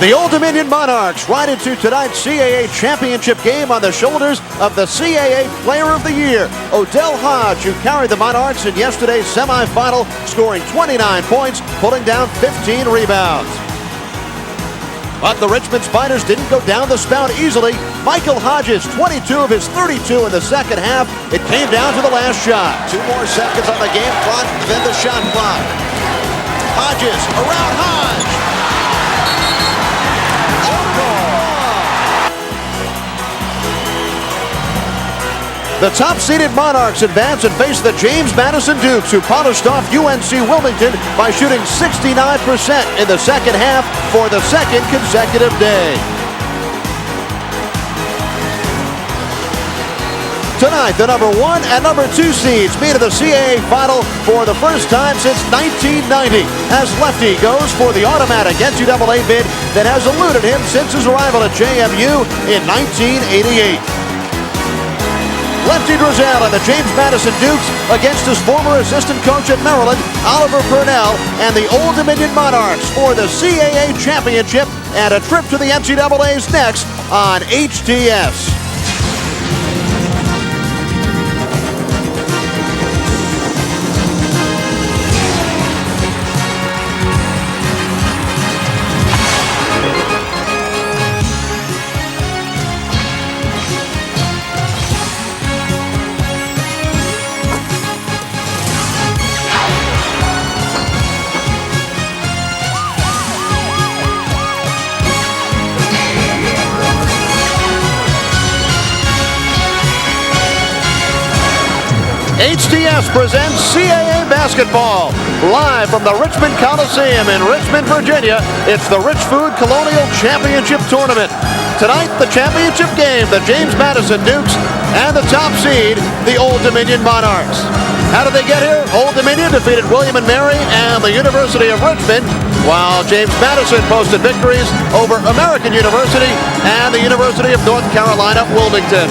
The Old Dominion Monarchs ride into tonight's CAA championship game on the shoulders of the CAA Player of the Year, Odell Hodge, who carried the Monarchs in yesterday's semifinal, scoring 29 points, pulling down 15 rebounds. But the Richmond Spiders didn't go down the spout easily. Michael Hodges, 22 of his 32 in the second half. It came down to the last shot. 2 more seconds on the game clock, then the shot clock. Hodges around Hodge. The top-seeded Monarchs advance and face the James Madison Dukes, who polished off UNC Wilmington by shooting 69% in the second half for the second consecutive day. Tonight, the number 1 and number 2 seeds meet in the CAA final for the first time since 1990, as Lefty goes for the automatic NCAA bid that has eluded him since his arrival at JMU in 1988. Lefty Drizel and the James Madison Dukes against his former assistant coach at Maryland, Oliver Purnell, and the Old Dominion Monarchs for the CAA championship, and a trip to the NCAA's next on HTS. HTS presents CAA basketball. Live from the Richmond Coliseum in Richmond, Virginia, it's the Rich Food Colonial Championship Tournament. Tonight, the championship game, the James Madison Dukes, and the top seed, the Old Dominion Monarchs. How did they get here? Old Dominion defeated William & Mary and the University of Richmond, while James Madison posted victories over American University and the University of North Carolina, Wilmington.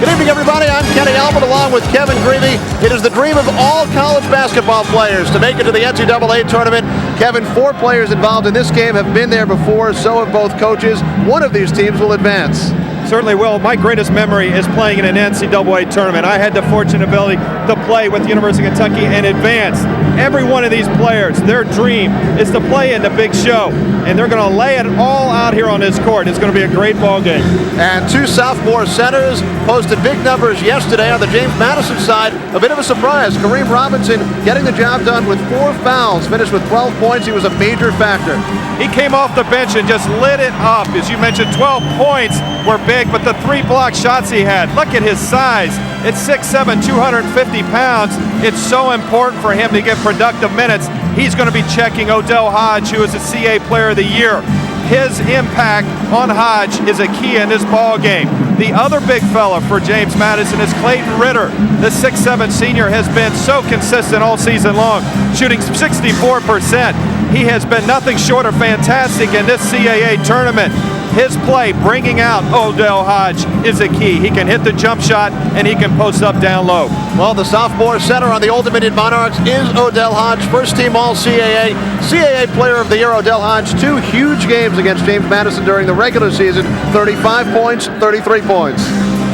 Good evening, everybody. I'm Kenny Albert along with Kevin Greavy. It is the dream of all college basketball players to make it to the NCAA tournament. Kevin, 4 players involved in this game have been there before, so have both coaches. One of these teams will advance. Certainly will. My greatest memory is playing in an NCAA tournament. I had the fortunate ability to play with the University of Kentucky and advance. Every one of these players, their dream is to play in the big show, and they're going to lay it all out here on this court. It's going to be a great ball game. And 2 sophomore centers posted big numbers yesterday on the James Madison side. A bit of a surprise. Kareem Robinson getting the job done with 4 fouls, finished with 12 points. He was a major factor. He came off the bench and just lit it up. As you mentioned, 12 points were big, but the 3 block shots he had, look at his size. It's 6'7", 250 pounds. It's so important for him to get productive minutes. He's going to be checking Odell Hodge, who is the CAA Player of the Year. His impact on Hodge is a key in this ball game. The other big fella for James Madison is Clayton Ritter. The 6'7" senior has been so consistent all season long, shooting 64%. He has been nothing short of fantastic in this CAA tournament. His play, bringing out Odell Hodge, is a key. He can hit the jump shot, and he can post up down low. Well, the sophomore center on the Old Dominion Monarchs is Odell Hodge, first team All-CAA, CAA Player of the Year. Odell Hodge, 2 huge games against James Madison during the regular season, 35 points, 33 points.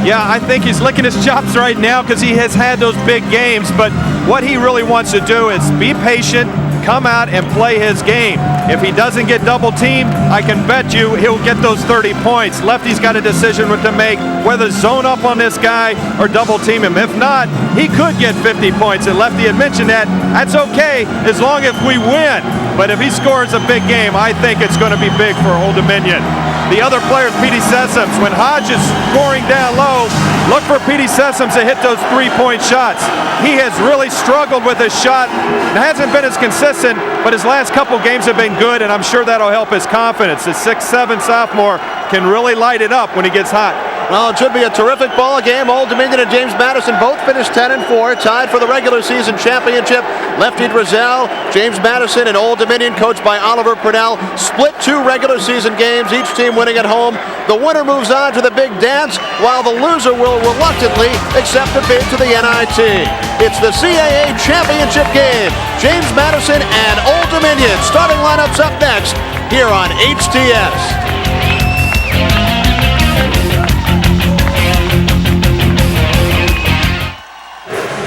Yeah, I think he's licking his chops right now because he has had those big games, but what he really wants to do is be patient, come out and play his game. If he doesn't get double teamed, I can bet you he'll get those 30 points. Lefty's got a decision to make, whether zone up on this guy or double team him. If not, he could get 50 points, and Lefty had mentioned that. That's okay as long as we win. But if he scores a big game, I think it's going to be big for Old Dominion. The other player is Petey Sessoms. When Hodge is scoring down low, look for Petey Sessoms to hit those 3-point shots. He has really struggled with his shot. It hasn't been as consistent, but his last couple games have been good, and I'm sure that'll help his confidence. The 6'7" sophomore can really light it up when he gets hot. Well, it should be a terrific ball game. Old Dominion and James Madison both finished 10-4, tied for the regular season championship. Lefty Drizel, James Madison, and Old Dominion, coached by Oliver Purnell, split 2 regular season games, each team winning at home. The winner moves on to the big dance, while the loser will reluctantly accept a bid to the NIT. It's the CAA championship game. James Madison and Old Dominion. Starting lineups up next here on HTS.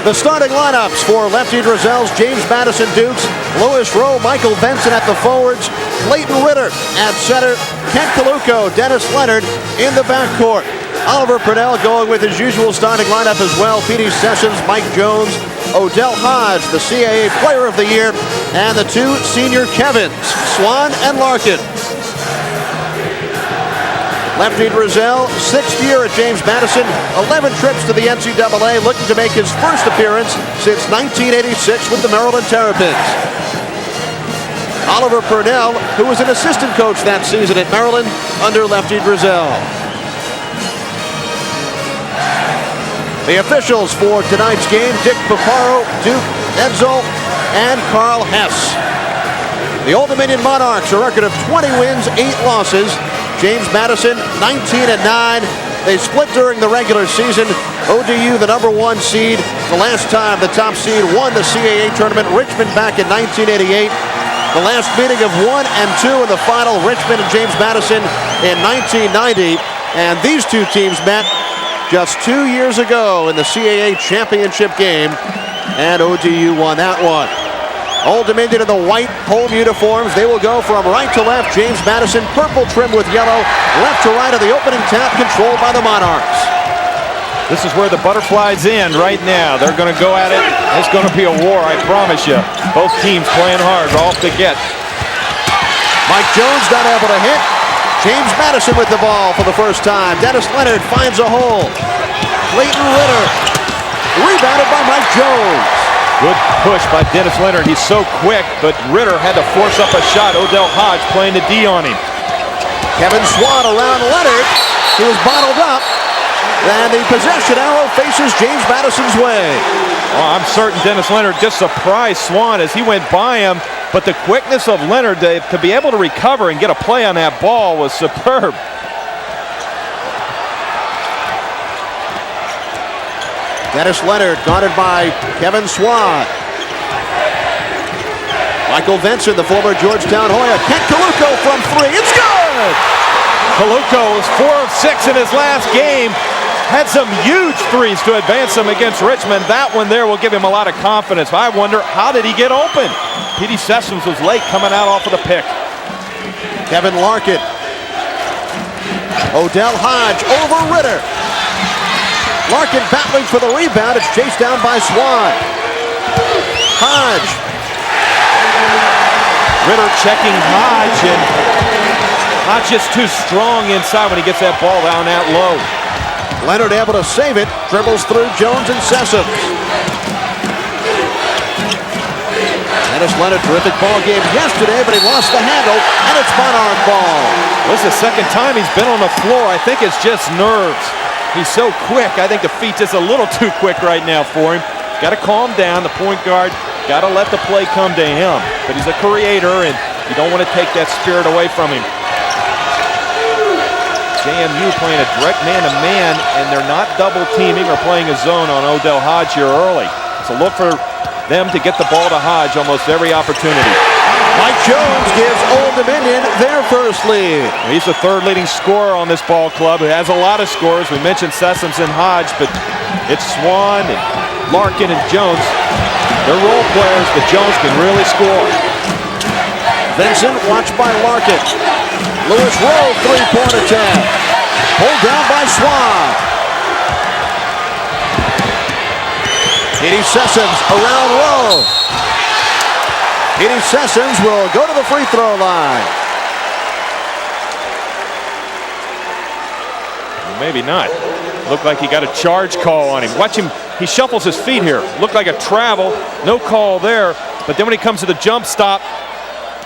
The starting lineups for Lefty Drizel's James Madison Dukes, Lewis Rowe, Michael Benson at the forwards, Clayton Ritter at center, Kent Kaluko, Dennis Leonard in the backcourt. Oliver Purnell going with his usual starting lineup as well. Petey Sessions, Mike Jones, Odell Hodge, the CAA Player of the Year, and the two senior Kevins, Swan and Larkin. Lefty Drizel, 6th year at James Madison, 11 trips to the NCAA, looking to make his first appearance since 1986 with the Maryland Terrapins. Oliver Purnell, who was an assistant coach that season at Maryland under Lefty Drizel. The officials for tonight's game, Dick Paparo, Duke Edsel, and Carl Hess. The Old Dominion Monarchs, a record of 20 wins, 8 losses. James Madison, 19-9. They split during the regular season. ODU, the number 1 seed. The last time the top seed won the CAA tournament, Richmond back in 1988. The last meeting of 1 and 2 in the final, Richmond and James Madison in 1990. And these two teams met just 2 years ago in the CAA championship game. And ODU won that one. Old Dominion in the white home uniforms. They will go from right to left. James Madison, purple trim with yellow. Left to right of the opening tap, controlled by the Monarchs. This is where the Butterflies end right now. They're going to go at it. It's going to be a war, I promise you. Both teams playing hard off the get. Mike Jones not able to hit. James Madison with the ball for the first time. Dennis Leonard finds a hole. Clayton Ritter. Rebounded by Mike Jones. Good push by Dennis Leonard. He's so quick, but Ritter had to force up a shot. Odell Hodge playing the D on him. Kevin Swan around Leonard. He was bottled up. And the possession arrow faces James Madison's way. Well, I'm certain Dennis Leonard just surprised Swan as he went by him, but the quickness of Leonard to be able to recover and get a play on that ball was superb. Dennis Leonard guarded by Kevin Swan. Michael Benson, the former Georgetown Hoya. Kent Kaluko from 3. It's good! Kaluko was 4 of 6 in his last game. Had some huge threes to advance him against Richmond. That one there will give him a lot of confidence. I wonder, how did he get open? Petey Sessions was late coming out off of the pick. Kevin Larkin. Odell Hodge over Ritter. Larkin battling for the rebound. It's chased down by Swan. Hodge. Ritter checking Hodge, and Hodge just too strong inside when he gets that ball down that low. Leonard able to save it. Dribbles through Jones and Sessions. Dennis Leonard, terrific ball game yesterday, but he lost the handle, and it's Monarch ball. This is the second time he's been on the floor. I think it's just nerves. He's so quick. I think the feet just a little too quick right now for him. Got to calm down. The point guard got to let the play come to him. But he's a creator, and you don't want to take that spirit away from him. JMU playing a direct man-to-man, and they're not double teaming or playing a zone on Odell Hodge here early. So look for them to get the ball to Hodge almost every opportunity. Mike Jones gives Old Dominion their first lead. He's the 3rd leading scorer on this ball club. He has a lot of scores. We mentioned Sessions and Hodge, but it's Swan and Larkin and Jones. They're role players, but Jones can really score. Vincent watched by Larkin. Lewis Rowe, 3-point attack. Pulled down by Swan. Petey Sessions around Rowe. Petey Sessions will go to the free throw line. Maybe not. Looked like he got a charge call on him. Watch him. He shuffles his feet here. Looked like a travel. No call there. But then when he comes to the jump stop,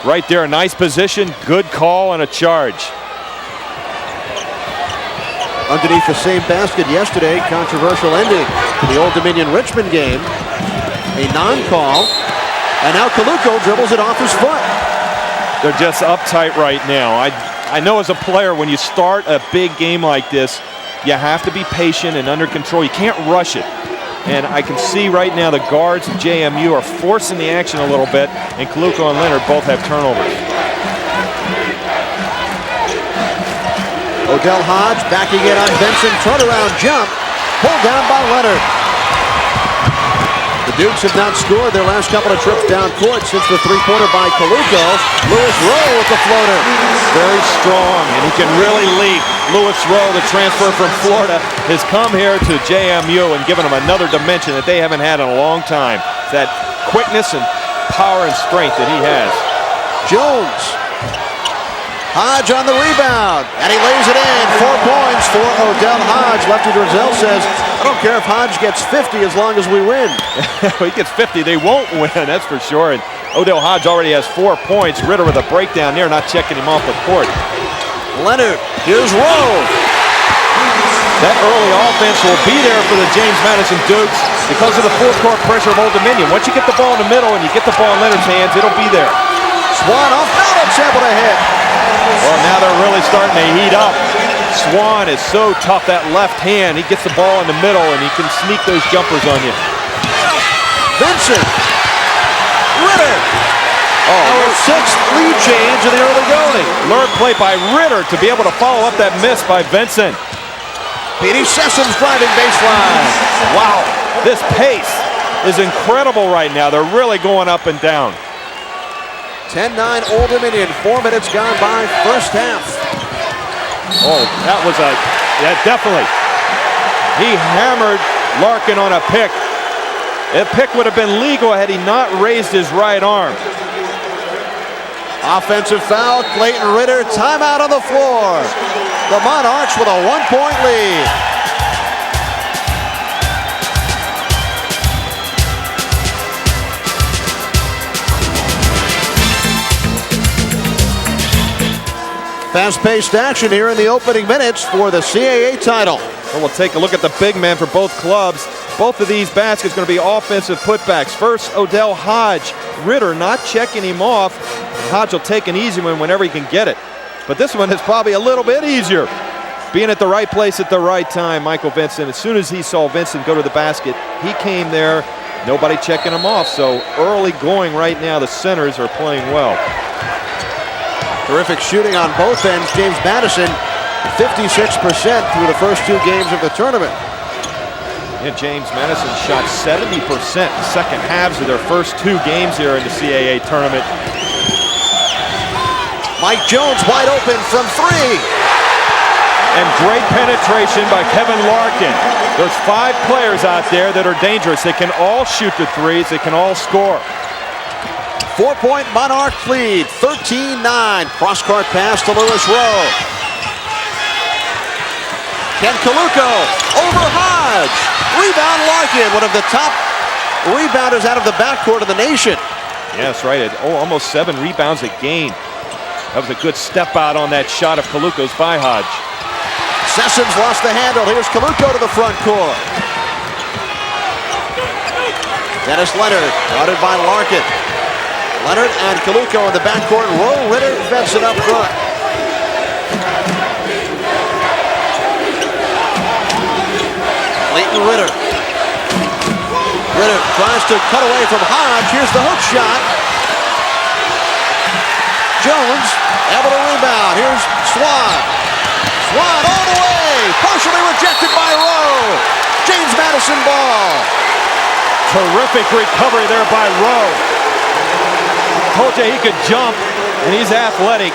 right there, a nice position, good call, and a charge. Underneath the same basket yesterday, controversial ending to the Old Dominion Richmond game. A non-call. And now Kaluko dribbles it off his foot. They're just uptight right now. I know as a player, when you start a big game like this, you have to be patient and under control. You can't rush it. And I can see right now the guards of JMU are forcing the action a little bit, and Kaluko and Leonard both have turnovers. Odell Hodge backing it on Benson. Turnaround jump. Pulled down by Leonard. The Dukes have not scored their last couple of trips down court since the three-pointer by Coluco. Lewis Rowe with the floater. Very strong, and he can really leap. Lewis Rowe, the transfer from Florida, has come here to JMU and given them another dimension that they haven't had in a long time. That quickness and power and strength that he has. Jones. Hodge on the rebound, and he lays it in. 4 points for Odell Hodge. Lefty Drizel says, I don't care if Hodge gets 50 as long as we win. If he gets 50, they won't win, that's for sure. And Odell Hodge already has 4 points. Ritter with a breakdown there, not checking him off the court. Leonard, here's Rowe. That early offense will be there for the James Madison Dukes because of the full-court pressure of Old Dominion. Once you get the ball in the middle and you get the ball in Leonard's hands, it'll be there. Swan off balance, able to hit. Well, now they're really starting to heat up. Swan is so tough, that left hand. He gets the ball in the middle and he can sneak those jumpers on you. Vincent. Ritter. Our 6th lead change in the early going. Learned play by Ritter to be able to follow up that miss by Vincent. P.D. Sessoms driving baseline. Wow, this pace is incredible right now. They're really going up and down. 10-9 Old Dominion. 4 minutes gone by, first half. Oh, that was yeah, definitely. He hammered Larkin on a pick. That pick would have been legal had he not raised his right arm. Offensive foul, Clayton Ritter, timeout on the floor. The Monarchs with a 1-point lead. Fast-paced action here in the opening minutes for the CAA title. Well, we'll take a look at the big man for both clubs. Both of these baskets going to be offensive putbacks. First, Odell Hodge. Ritter not checking him off. Hodge will take an easy one whenever he can get it. But this one is probably a little bit easier. Being at the right place at the right time, Michael Vincent. As soon as he saw Vincent go to the basket, he came there. Nobody checking him off. So early going right now, the centers are playing well. Terrific shooting on both ends. James Madison, 56% through the first 2 games of the tournament. Yeah, James Madison shot 70% second halves of their first 2 games here in the CAA tournament. Mike Jones wide open from 3. And great penetration by Kevin Larkin. There's 5 players out there that are dangerous. They can all shoot the threes. They can all score. 4-point Monarch lead, 13-9. Cross-court pass to Lewis Rowe. Ken Coluco over Hodge. Rebound Larkin, one of the top rebounders out of the backcourt of the nation. Yeah, that's right. Almost 7 rebounds a game. That was a good step out on that shot of Coluco's by Hodge. Sessoms lost the handle. Here's Coluco to the front court. Dennis Leonard, guarded by Larkin. Leonard and Coluco in the backcourt. Rowe, Ritter, Benson up front. Clayton Ritter. Ritter tries to cut away from Hodge. Here's the hook shot. Jones able to rebound. Here's Swan. Swan all the way. Partially rejected by Rowe. James Madison ball. Terrific recovery there by Rowe. Told you he could jump, and he's athletic.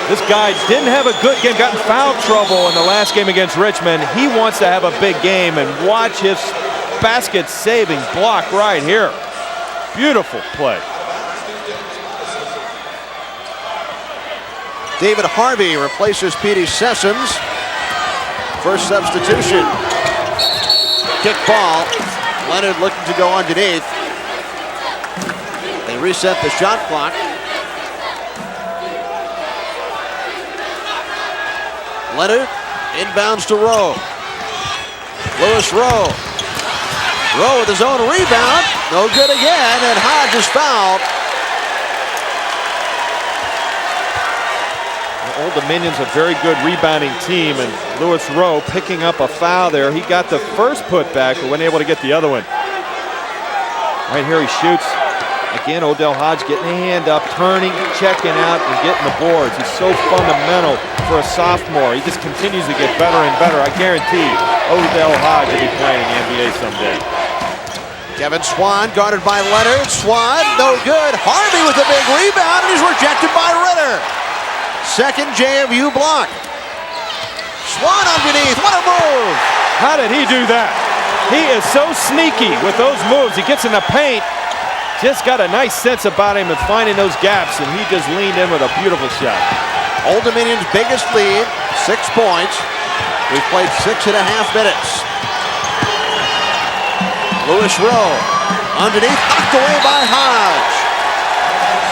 This guy didn't have a good game, got in foul trouble in the last game against Richmond. He wants to have a big game, and watch his basket-saving block right here. Beautiful play. David Harvey replaces P.D. Sessoms. First substitution. Kick ball. Leonard looking to go underneath. They reset the shot clock. Leonard inbounds to Rowe. Lewis Rowe. Rowe with his own rebound. No good again, and Hodge is fouled. Old Dominion's a very good rebounding team, and Lewis Rowe picking up a foul there. He got the first putback, but wasn't able to get the other one. Right here he shoots. Again, Odell Hodge getting a hand up, turning, checking out, and getting the boards. He's so fundamental for a sophomore. He just continues to get better and better. I guarantee Odell Hodge will be playing in the NBA someday. Kevin Swan guarded by Leonard. Swan, no good. Harvey with a big rebound, and he's rejected by Ritter. Second JMU block. Swan underneath. What a move! How did he do that? He is so sneaky with those moves. He gets in the paint. Just got a nice sense about him and finding those gaps, and he just leaned in with a beautiful shot. Old Dominion's biggest lead, 6 points. We've played 6.5 minutes. Lewis Rowe, underneath, knocked away by Hodge.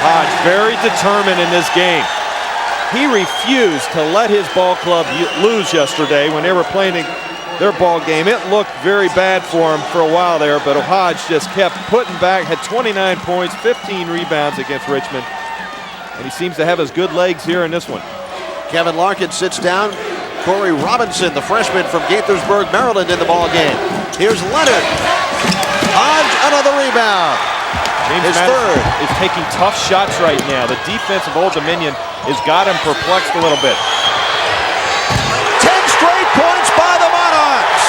Hodge very determined in this game. He refused to let his ball club lose yesterday when they were playing their ball game. It looked very bad for him for a while there, but Hodge just kept putting back, had 29 points, 15 rebounds against Richmond, and he seems to have his good legs here in this one. Kevin Larkin sits down. Corey Robinson, the freshman from Gaithersburg, Maryland, in the ball game. Here's Leonard. Hodge, another rebound. His third. Is taking tough shots right now. The defense of Old Dominion has got him perplexed a little bit. 10 straight points by the Monarchs.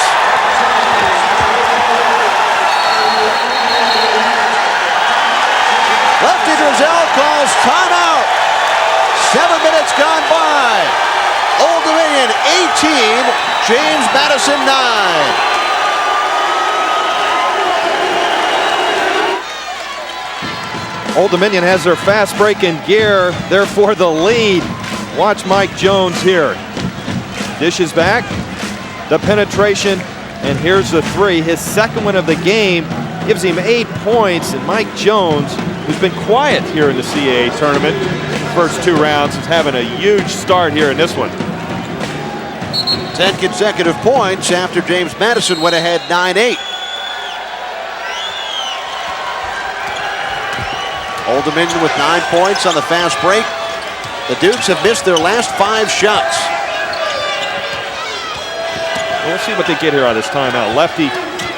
Lefty Drizel calls timeout. 7 minutes gone by. Old Dominion 18, James Madison 9. Old Dominion has their fast break in gear, therefore the lead. Watch Mike Jones here. Dishes back, the penetration, and here's the three. His second one of the game gives him 8 points, and Mike Jones, who's been quiet here in the CAA tournament, first 2 rounds, is having a huge start here in this one. 10 consecutive points after James Madison went ahead 9-8. Old Dominion with 9 points on the fast break. The Dukes have missed their last 5 shots. Well, we'll see what they get here out of this timeout. Lefty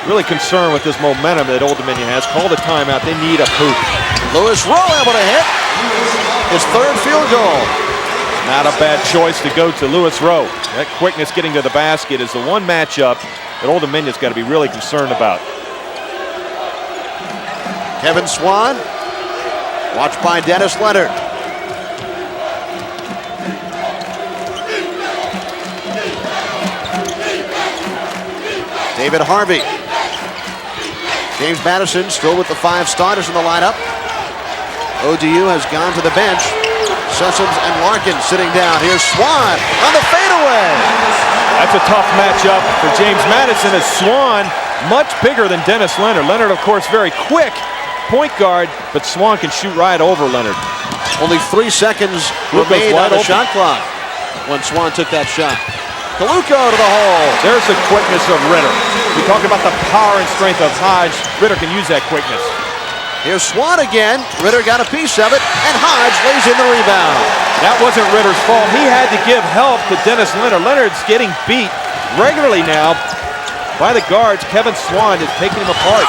really concerned with this momentum that Old Dominion has. Call the timeout. They need a poop. Lewis Rowe able to hit his third field goal. Not a bad choice to go to Lewis Rowe. That quickness getting to the basket is the one matchup that Old Dominion's got to be really concerned about. Kevin Swan, watched by Dennis Leonard. David Harvey. James Madison still with the 5 starters in the lineup. ODU has gone to the bench. Sessoms and Larkin sitting down. Here's Swan on the fadeaway. That's a tough matchup for James Madison, as Swan much bigger than Dennis Leonard. Leonard, of course, very quick point guard, but Swan can shoot right over Leonard. Only 3 seconds remained on the shot clock when Swan took that shot. Kaluko to the hole. There's the quickness of Ritter. We talk about the power and strength of Hodge. Ritter can use that quickness. Here's Swan again. Ritter got a piece of it, and Hodge lays in the rebound. That wasn't Ritter's fault. He had to give help to Dennis Leonard. Leonard's getting beat regularly now by the guards. Kevin Swan is taking him apart.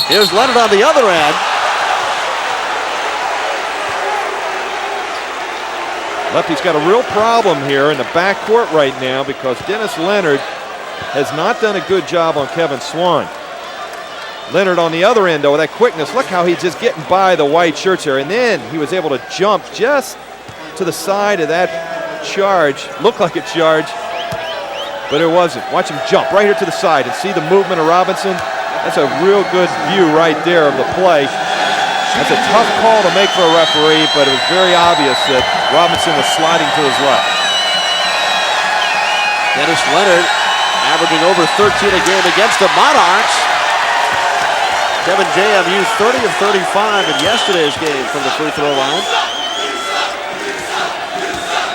Here's Leonard on the other end. Lefty's got a real problem here in the backcourt right now because Dennis Leonard has not done a good job on Kevin Swan. Leonard on the other end, though, with that quickness. Look how he's just getting by the white shirts here. And then he was able to jump just to the side of that charge. Looked like a charge, but it wasn't. Watch him jump right here to the side and see the movement of Robinson. That's a real good view right there of the play. That's a tough call to make for a referee, but it was very obvious that Robinson was sliding to his left. Dennis Leonard averaging over 13 a game against the Monarchs. Kevin JMU 30 of 35 in yesterday's game from the free throw line.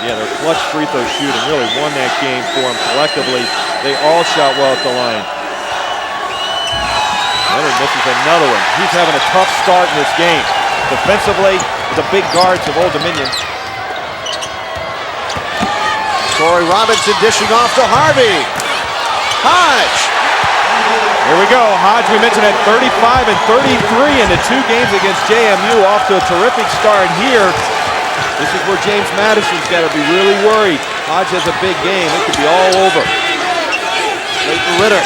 Yeah, their clutch free throw shooting really won that game for them collectively. They all shot well at the line. Leonard misses another one. He's having a tough start in this game. Defensively, with the big guards of Old Dominion. Corey Robinson dishing off to Harvey. Hodge. Here we go. Hodge, we mentioned, at 35 and 33 in the 2 games against JMU. Off to a terrific start here. This is where James Madison's got to be really worried. Hodge has a big game. It could be all over. Clayton Ritter.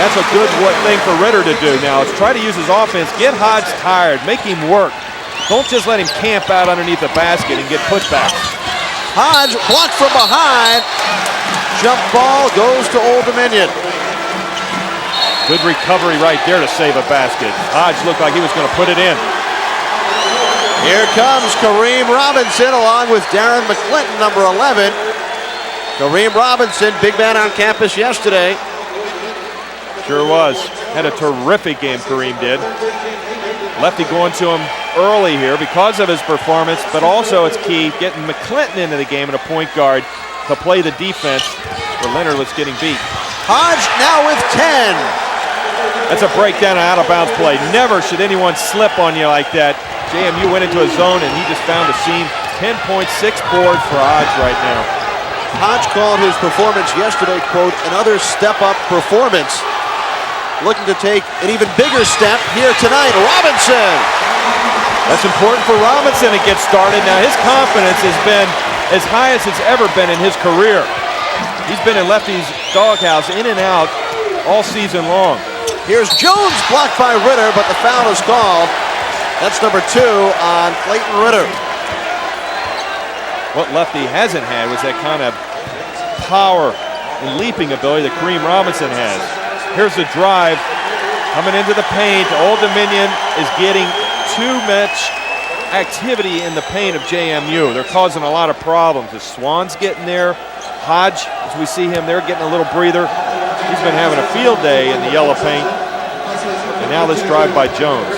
That's a good thing for Ritter to do now, is try to use his offense. Get Hodge tired. Make him work. Don't just let him camp out underneath the basket and get putbacks. Hodge blocked from behind. Jump ball goes to Old Dominion. Good recovery right there to save a basket. Hodge looked like he was going to put it in. Here comes Kareem Robinson along with Darren McClinton, number 11. Kareem Robinson, big man on campus yesterday. Sure was. Had a terrific game, Kareem did. Lefty going to him early here because of his performance, but also it's key getting McClinton into the game at a point guard to play the defense where Leonard was getting beat. Hodge now with 10. That's a breakdown and out-of-bounds play. Never should anyone slip on you like that. JMU went into a zone and he just found a seam. 10 points, 6 boards for Hodge right now. Hodge called his performance yesterday, quote, another step-up performance. Looking to take an even bigger step here tonight. Robinson. That's important for Robinson to get started. Now his confidence has been as high as it's ever been in his career. He's been in Lefty's doghouse in and out all season long. Here's Jones blocked by Ritter, but the foul is called. That's number 2 on Clayton Ritter. What Lefty hasn't had was that kind of power and leaping ability that Kareem Robinson has. Here's the drive coming into the paint. Old Dominion is getting too much activity in the paint of JMU. They're causing a lot of problems. The Swan's getting there. Hodge, as we see him there, getting a little breather. He's been having a field day in the yellow paint. And now this drive by Jones.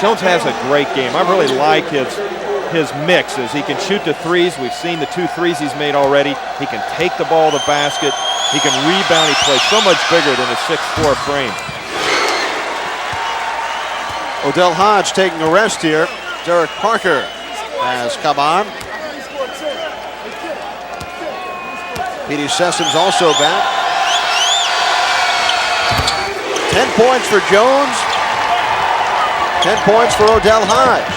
Jones has a great game. I really like his mixes. He can shoot the threes. We've seen the 2 threes he's made already. He can take the ball to the basket. He can rebound. He plays so much bigger than a 6'4" frame. Odell Hodge taking a rest here. Derek Parker has come on. Petey Sessons also back. 10 points for Jones. 10 points for Odell Hodge.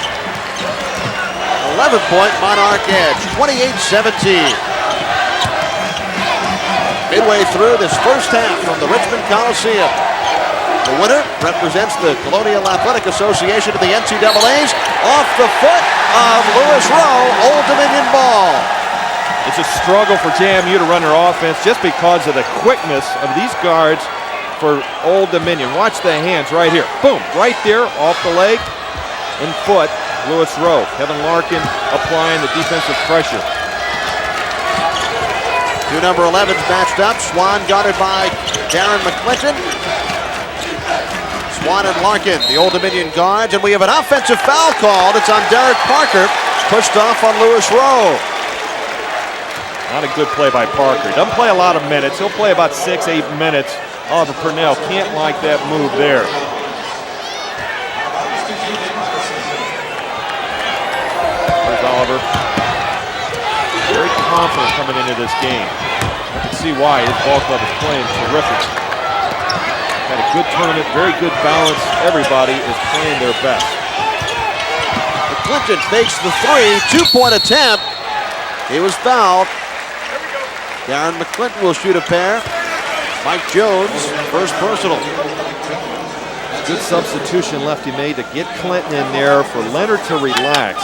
11-point Monarch edge, 28-17. Midway through this first half from the Richmond Coliseum. The winner represents the Colonial Athletic Association to the NCAAs. Off the foot of Lewis Rowe, Old Dominion ball. It's a struggle for JMU to run their offense just because of the quickness of these guards for Old Dominion. Watch the hands right here. Boom, right there, off the leg and foot, Lewis Rowe. Kevin Larkin applying the defensive pressure. 2 number 11s matched up. Swan guarded by Darren McClinton. Swan and Larkin, the Old Dominion guards, and we have an offensive foul called. It's on Derek Parker, pushed off on Lewis Rowe. Not a good play by Parker. Doesn't play a lot of minutes. He'll play about 6-8 minutes. Oliver Purnell can't like that move there. There's Oliver. Very confident coming into this game. I can see why. His ball club is playing terrific. Had a good tournament, very good balance. Everybody is playing their best. McClinton fakes the 3, 2-point attempt. He was fouled. Darren McClinton will shoot a pair. Mike Jones, first personal. Good substitution Lefty made to get Clinton in there for Leonard to relax.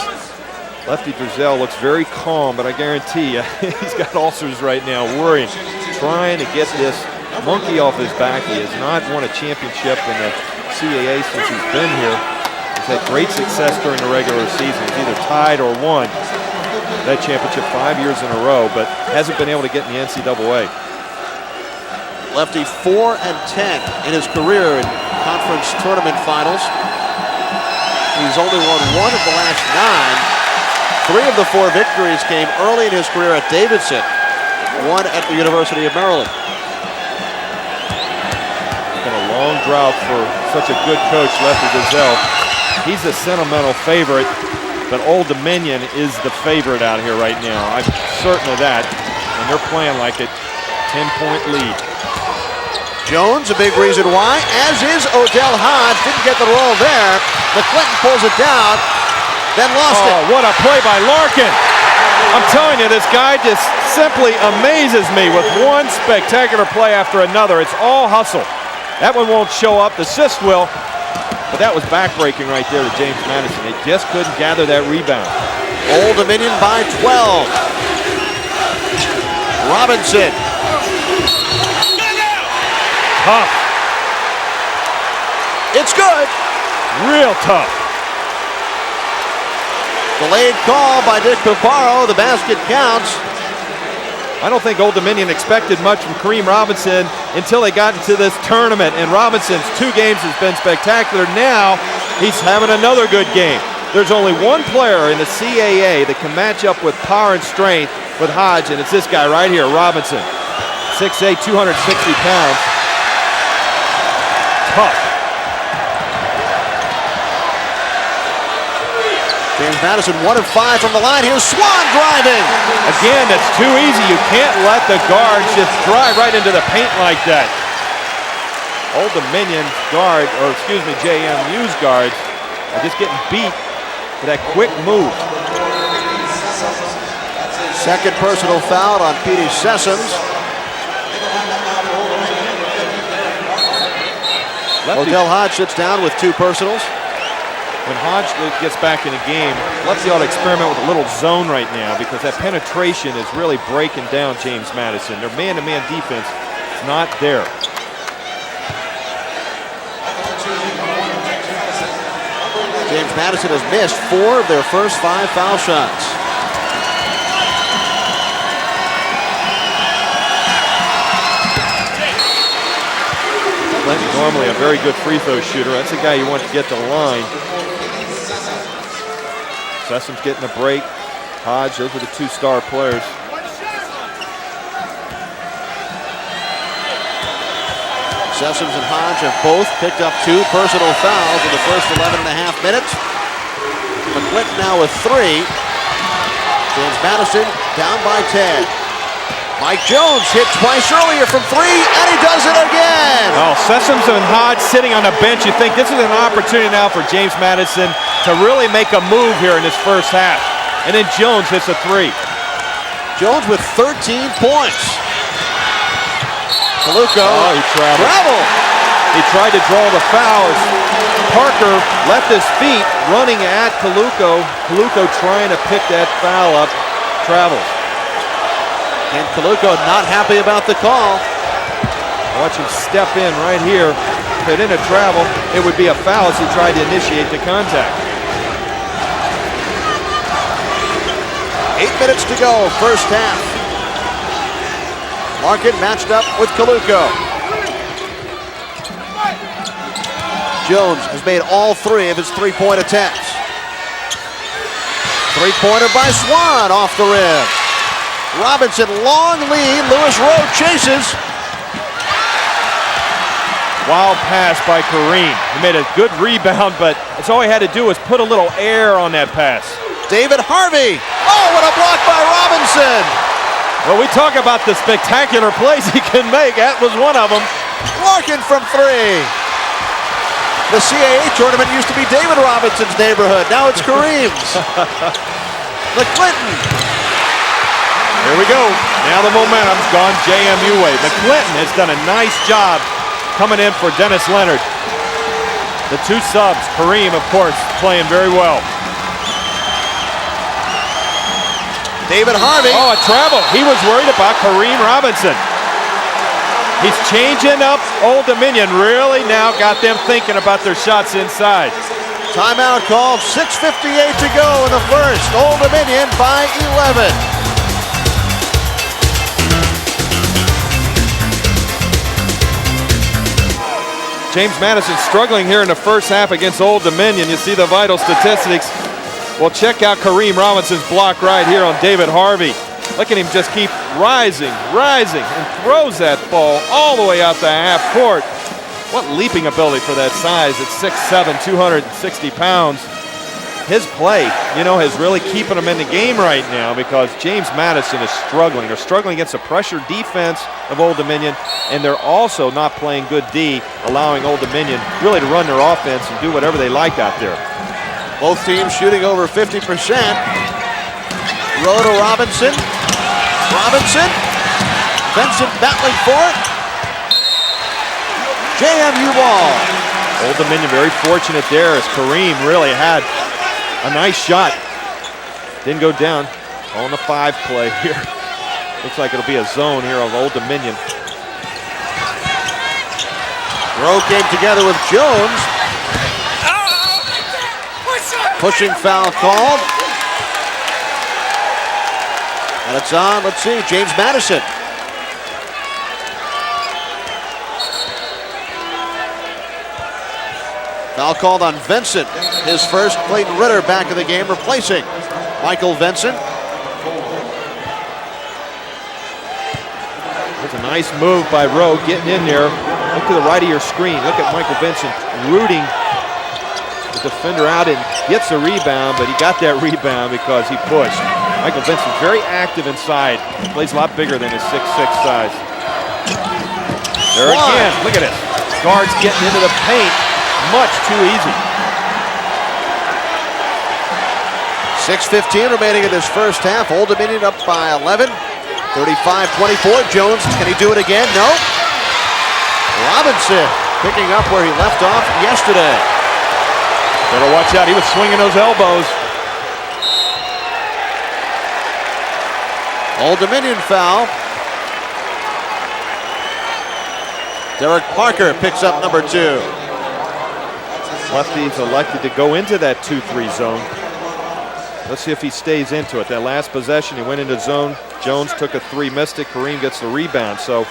Lefty Drizel looks very calm, but I guarantee you, he's got ulcers right now, worrying, trying to get this monkey off his back. He has not won a championship in the CAA since he's been here. He's had great success during the regular season. He's either tied or won that championship 5 years in a row, but hasn't been able to get in the NCAA. Lefty 4-10 in his career in conference tournament finals. He's only won 1 of the last 9. 3 of the 4 victories came early in his career at Davidson, 1 at the University of Maryland. It's been a long drought for such a good coach, Lefty Drizel. He's a sentimental favorite, but Old Dominion is the favorite out here right now. I'm certain of that, and they're playing like it. 10-point lead. Jones, a big reason why, as is Odell Hodge. Didn't get the roll there. McClinton pulls it down. then lost it. Oh, what a play by Larkin. I'm telling you, this guy just simply amazes me with one spectacular play after another. It's all hustle. That one won't show up. The assist will. But that was backbreaking right there to James Madison. They just couldn't gather that rebound. Old Dominion by 12. Robinson. Tough. It's good. Real tough. Delayed call by Dick Piparo. The basket counts. I don't think Old Dominion expected much from Kareem Robinson until they got into this tournament. And Robinson's 2 games has been spectacular. Now he's having another good game. There's only one player in the CAA that can match up with power and strength with Hodge, and it's this guy right here, Robinson. 6'8", 260 pounds. Tough. James Madison 1 of 5 from the line. Here's Swan driving. Again, that's too easy. You can't let the guards just drive right into the paint like that. Old Dominion guard, or excuse me, JMU's guards are just getting beat for that quick move. Second personal foul on Petey Sessoms. Odell Hodge sits down with 2 personals. When Hodge gets back in the game, Lefty ought to experiment with a little zone right now because that penetration is really breaking down James Madison. Their man-to-man defense is not there. James Madison has missed 4 of their first 5 foul shots. Clinton, normally a very good free throw shooter. That's the guy you want to get to the line. Sessom's getting a break. Hodge, those are the 2 star players. Sessoms and Hodge have both picked up 2 personal fouls in the first 11.5 minutes. McClinton now with 3. James Madison down by 10. Mike Jones hit twice earlier from 3, and he does it again. Oh, Sessoms and Hodge sitting on the bench. You think this is an opportunity now for James Madison to really make a move here in this first half. And then Jones hits a 3. Jones with 13 points. Kaluko. Oh, he traveled. He tried to draw the foul as Parker left his feet running at Kaluko. Kaluko trying to pick that foul up. Travels. And Kaluko not happy about the call. Watch him step in right here. If it didn't travel, it would be a foul as he tried to initiate the contact. 8 minutes to go, first half. Larkin matched up with Kaluko. Jones has made all 3 of his 3-point attempts. 3-pointer by Swan off the rim. Robinson, long lead. Lewis Rowe chases. Wild pass by Kareem. He made a good rebound, but that's all he had to do was put a little air on that pass. David Harvey. Oh, what a block by Robinson. Well, we talk about the spectacular plays he can make. That was one of them. Larkin from 3. The CAA tournament used to be David Robinson's neighborhood. Now it's Kareem's. McClinton. Here we go. Now the momentum's gone JMU way. McClinton has done a nice job coming in for Dennis Leonard. The 2 subs, Kareem, of course, playing very well. David Harvey. Oh, a travel. He was worried about Kareem Robinson. He's changing up Old Dominion. Really now got them thinking about their shots inside. Timeout called. 6:58 to go in the first. Old Dominion by 11. James Madison struggling here in the first half against Old Dominion. You see the vital statistics. Well, check out Kareem Robinson's block right here on David Harvey. Look at him just keep rising, and throws that ball all the way out the half court. What leaping ability for that size at 6'7", 260 pounds. His play, is really keeping him in the game right now because James Madison is struggling. They're struggling against the pressure defense of Old Dominion, and they're also not playing good D, allowing Old Dominion really to run their offense and do whatever they like out there. Both teams shooting over 50%. Rowe to Robinson. Robinson. Vincent battling for it. JMU ball. Old Dominion very fortunate there as Kareem really had a nice shot. Didn't go down on the 5 play here. Looks like it'll be a zone here of Old Dominion. Rowe came together with Jones. Pushing foul called. And it's on, let's see, James Madison. Foul called on Vincent. His first. Clayton Ritter back in the game, replacing Michael Vincent. That's a nice move by Rowe, getting in there. Look to the right of your screen. Look at Michael Vincent rooting the defender out and gets a rebound, but he got that rebound because he pushed. Michael Vincent very active inside. Plays a lot bigger than his 6'6" size. There again, look at it. Guards getting into the paint. Much too easy. 6:15 remaining in this first half. Old Dominion up by 11. 35-24. Jones, can he do it again? No. Robinson picking up where he left off yesterday. Better watch out. He was swinging those elbows. Old Dominion foul. Derek Parker picks up number 2. Lefty's elected to go into that 2-3 zone. Let's see if he stays into it. That last possession, he went into zone. Jones took a 3, missed it. Kareem gets the rebound. So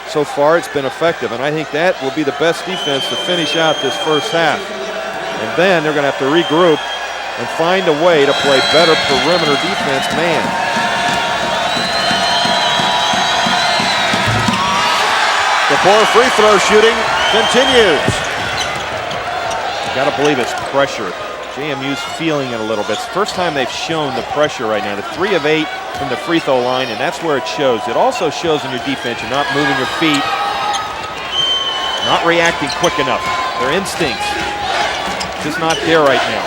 far it's been effective, and I think that will be the best defense to finish out this first half. And then they're going to have to regroup and find a way to play better perimeter defense man. The poor free throw shooting continues. Got to believe it's pressure. JMU's feeling it a little bit. It's the first time they've shown the pressure right now. The 3 of 8 from the free throw line, and that's where it shows. It also shows in your defense. You're not moving your feet, not reacting quick enough. Their instincts just not there right now.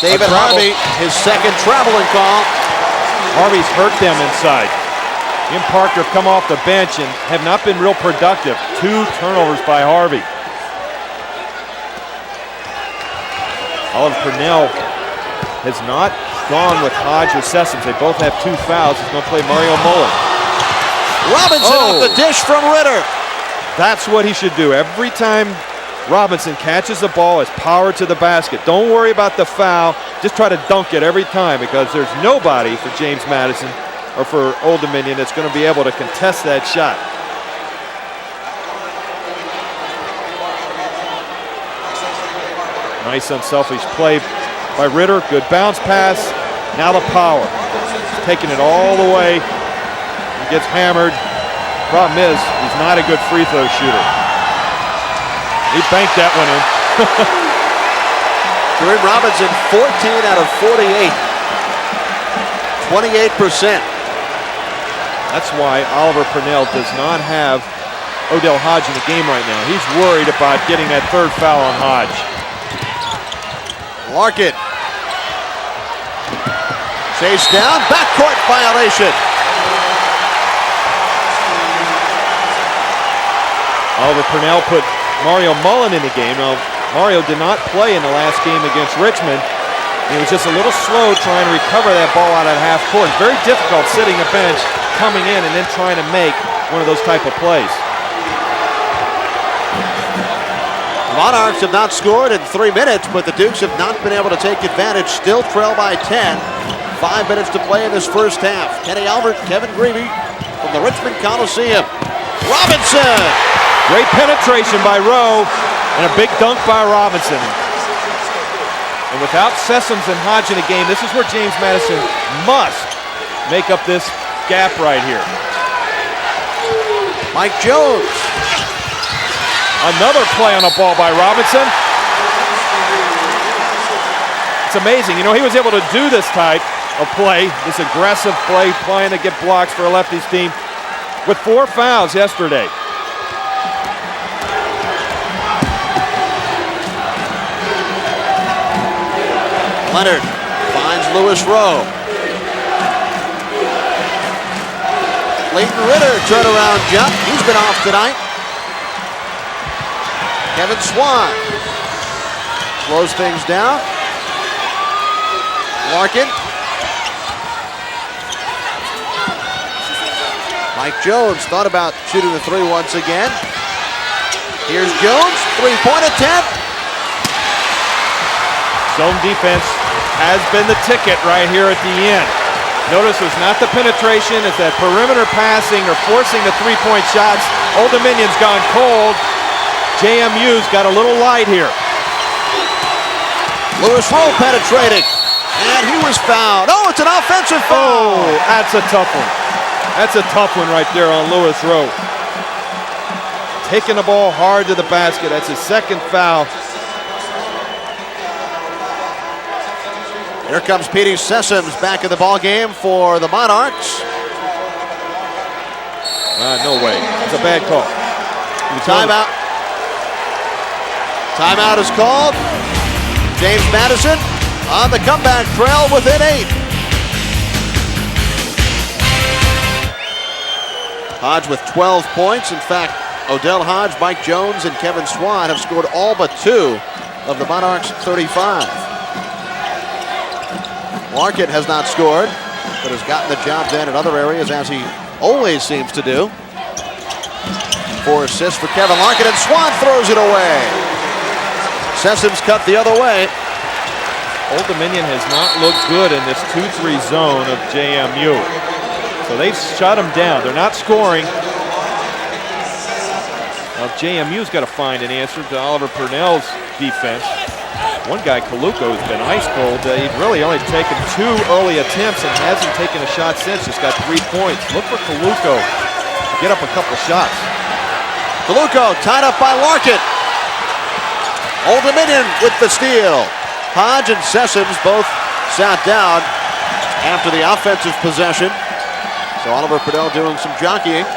David Harvey, his second traveling call. Harvey's hurt them inside. He and Parker have come off the bench and have not been real productive. 2 turnovers by Harvey. Oliver Purnell has not gone with Hodge or Sessoms. They both have 2 fouls. He's going to play Mario Mullen. Robinson off the dish from Ritter. That's what he should do. Every time Robinson catches the ball, it's power to the basket. Don't worry about the foul. Just try to dunk it every time, because there's nobody for James Madison or for Old Dominion that's going to be able to contest that shot. Nice unselfish play by Ritter. Good bounce pass. Now the power. He's taking it all the way. He gets hammered. Problem is, he's not a good free throw shooter. He banked that one in. Kareem Robinson, 14 out of 48. 28%. That's why Oliver Purnell does not have Odell Hodge in the game right now. He's worried about getting that 3rd foul on Hodge. Larkin. Chase down, backcourt violation. Oliver Purnell put Mario Mullen in the game. Now, Mario did not play in the last game against Richmond. He was just a little slow trying to recover that ball out at half court. Very difficult sitting the bench, coming in, and then trying to make one of those type of plays. The Monarchs have not scored in 3 minutes, but the Dukes have not been able to take advantage. Still trail by 10. 5 minutes to play in this first half. Kenny Albert, Kevin Greavy from the Richmond Coliseum. Robinson! Great penetration by Rowe and a big dunk by Robinson. And without Sessoms and Hodge in the game, this is where James Madison must make up this gap right here. Mike Jones. Another play on a ball by Robinson. It's amazing. You know, he was able to do this type of play, this aggressive play, playing to get blocks for a lefties team with 4 fouls yesterday. Leonard finds Lewis Rowe. Leighton Ritter turnaround jump. He's been off tonight. Kevin Swan slows things down. Larkin. Mike Jones thought about shooting the three once again. Here's Jones, three-point attempt. Zone defense has been the ticket right here at the end. Notice it's not the penetration, it's that perimeter passing or forcing the three-point shots. Old Dominion's gone cold. JMU's got a little light here. Lewis Rowe penetrating, and he was fouled. Oh, it's an offensive foul. Oh, that's a tough one. That's a tough one right there on Lewis Rowe. Taking the ball hard to the basket. That's his second foul. Here comes Petey Sessoms back in the ball game for the Monarchs. No way. It's a bad call. Timeout. Timeout is called. James Madison on the comeback trail within 8. Hodge with 12 points. In fact, Odell Hodge, Mike Jones, and Kevin Swan have scored all but 2 of the Monarchs' 35. Larkin has not scored, but has gotten the job done in other areas, as he always seems to do. 4 assists for Kevin Larkin, and Swan throws it away. Sessoms cut the other way. Old Dominion has not looked good in this 2-3 zone of JMU. So they've shut them down. They're not scoring. Now JMU's got to find an answer to Oliver Purnell's defense. One guy, Kaluko, has been ice cold. He's really only taken 2 early attempts and hasn't taken a shot since. Just got 3 points. Look for Kaluko to get up a couple shots. Kaluko tied up by Larkin. Old Dominion with the steal. Hodge and Sessoms both sat down after the offensive possession. So Oliver Purnell doing some jockeying.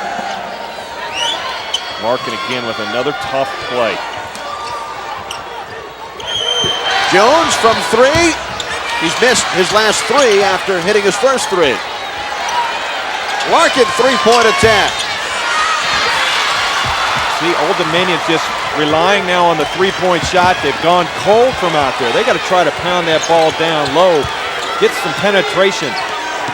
Larkin again with another tough play. Jones from 3. He's missed his last 3 after hitting his first 3. Larkin, three-point attempt. See, Old Dominion's just relying now on the three-point shot. They've gone cold from out there. They got to try to pound that ball down low, get some penetration.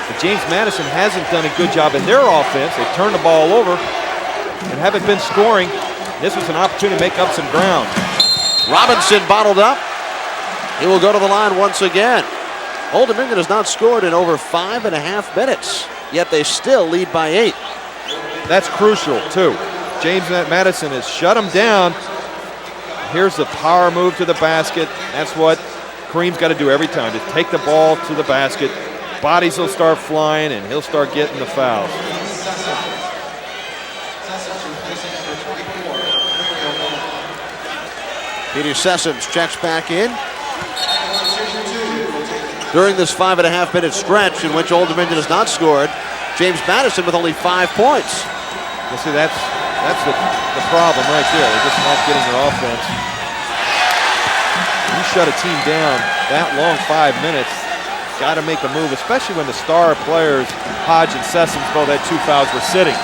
But James Madison hasn't done a good job in their offense. They've turned the ball over and haven't been scoring. This was an opportunity to make up some ground. Robinson bottled up. He will go to the line once again. Old Dominion has not scored in over 5.5 minutes, yet they still lead by 8. That's crucial, too. James Madison has shut him down. Here's the power move to the basket. That's what Kareem's got to do every time. Just take the ball to the basket. Bodies will start flying, and he'll start getting the fouls. Petey Sessoms checks back in. During this 5.5-minute stretch in which Old Dominion has not scored, James Madison with only 5 points. You see, that's the problem right there. They're just not getting their offense. You shut a team down that long, 5 minutes, got to make a move, especially when the star players, Hodge and Sessoms, both had 2 fouls, were sitting.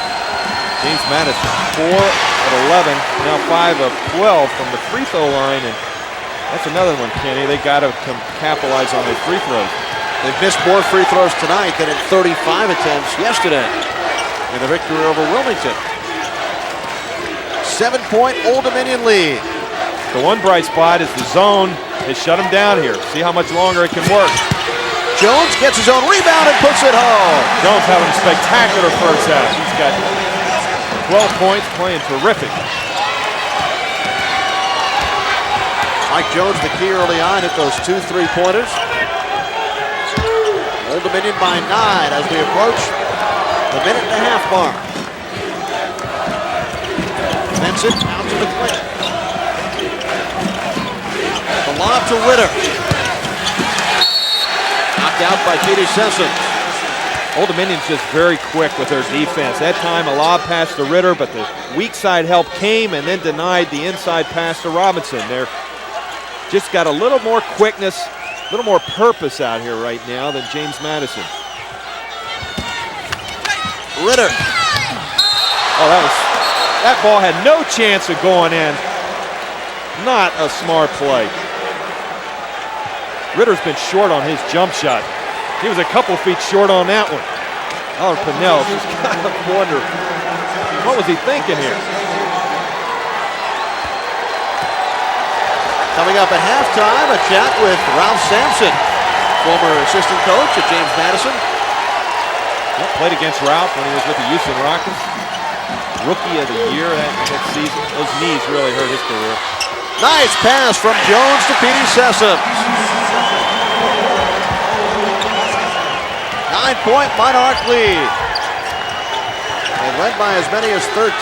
James Madison, 4 of 11, now 5 of 12 from the free throw line, and that's another one, Kenny. They got to capitalize on their free throws. They've missed more free throws tonight than in 35 attempts yesterday in the victory over Wilmington. 7-point Old Dominion lead. The one bright spot is the zone has shut him down here. See how much longer it can work. Jones gets his own rebound and puts it home. Jones having a spectacular first half. He's got 12 points, playing terrific. Mike Jones, the key early on, hit those 2 3-pointers. Old Dominion by 9 as we approach the minute-and-a-half mark. Benson out to McClinton. The lob to Ritter. Knocked out by Petey Sessoms. Old Dominion's just very quick with their defense. That time a lob pass to Ritter, but the weak side help came and then denied the inside pass to Robinson. They're just got a little more quickness A little more purpose out here right now than James Madison. Ritter. Oh, that ball had no chance of going in. Not a smart play. Ritter's been short on his jump shot. He was a couple feet short on that one. Oliver Purnell just kind of wonder, what was he thinking here? Coming up at halftime, a chat with Ralph Sampson, former assistant coach at James Madison. Well, played against Ralph when he was with the Houston Rockets. Rookie of the year that season. Those knees really hurt his career. Nice pass from Jones to Petey Sessoms. 9-point Monarch lead. They led by as many as 13.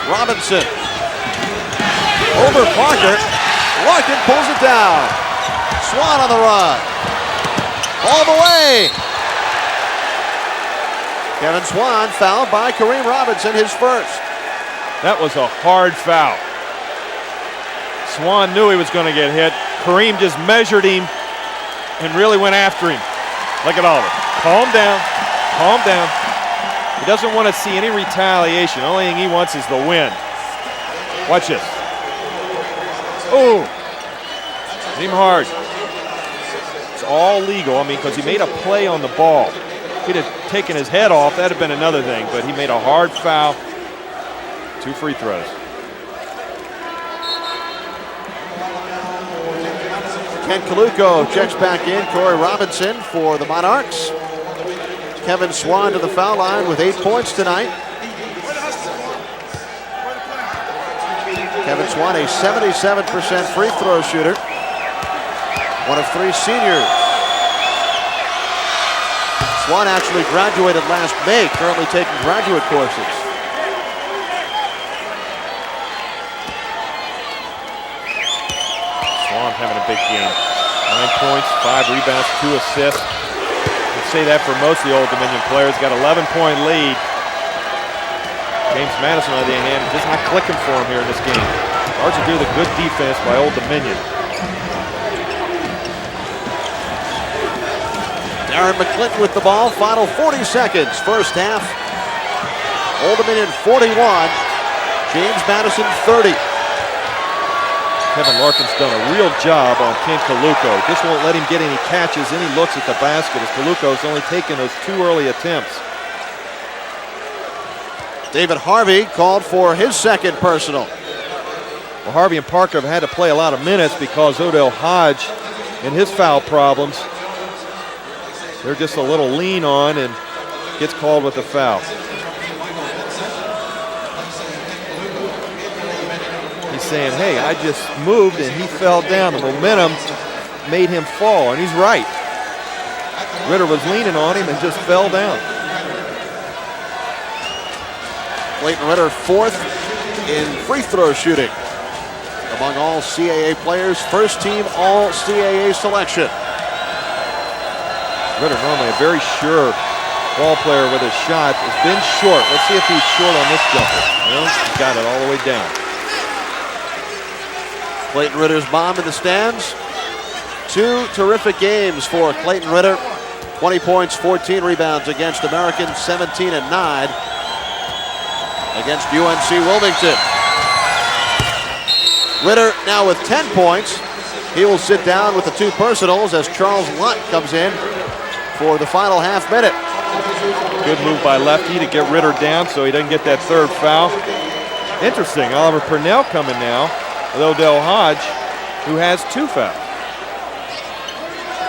Robinson. Over Parker. Larkin pulls it down. Swan on the run. All the way. Kevin Swan fouled by Kareem Robinson, his first. That was a hard foul. Swan knew he was going to get hit. Kareem just measured him and really went after him. Look at Oliver. Calm down. Calm down. He doesn't want to see any retaliation. The only thing he wants is the win. Watch this. Oh. Hit him hard. It's all legal. I mean, because he made a play on the ball. If he'd have taken his head off, that'd have been another thing. But he made a hard foul. 2 free throws. Ken Kaluko checks back in. Corey Robinson for the Monarchs. Kevin Swan to the foul line with 8 points tonight. Kevin Swan, a 77% free throw shooter. One of 3 seniors. Swan actually graduated last May, currently taking graduate courses. Swan having a big game. 9 points, 5 rebounds, 2 assists. I'd say that for most of the Old Dominion players. Got an 11-point lead. James Madison, on the other hand, just not clicking for him here in this game. Hard to do the good defense by Old Dominion. Darren McClinton with the ball. Final 40 seconds. First half. Old Dominion 41. James Madison 30. Kevin Larkin's done a real job on Ken Kaluko. Just won't let him get any catches, any looks at the basket, as Kaluko's only taken those 2 early attempts. David Harvey called for his second personal. Well, Harvey and Parker have had to play a lot of minutes because Odell Hodge and his foul problems, they're just a little lean on and gets called with a foul. He's saying, hey, I just moved and he fell down. The momentum made him fall, and he's right. Ritter was leaning on him and just fell down. Clayton Ritter 4th in free throw shooting among all CAA players. First team all CAA selection. Ritter, normally a very sure ball player with his shot, has been short. Let's see if he's short on this jumper. No, he's got it all the way down. Clayton Ritter's bomb in the stands. 2 terrific games for Clayton Ritter. 20 points, 14 rebounds against American, 17 and 9 against UNC Wilmington. Ritter now with 10 points. He will sit down with the 2 personals as Charles Lunt comes in for the final half minute. Good move by Lefty to get Ritter down so he doesn't get that 3rd foul. Interesting, Oliver Purnell coming now with Odell Hodge, who has 2 fouls.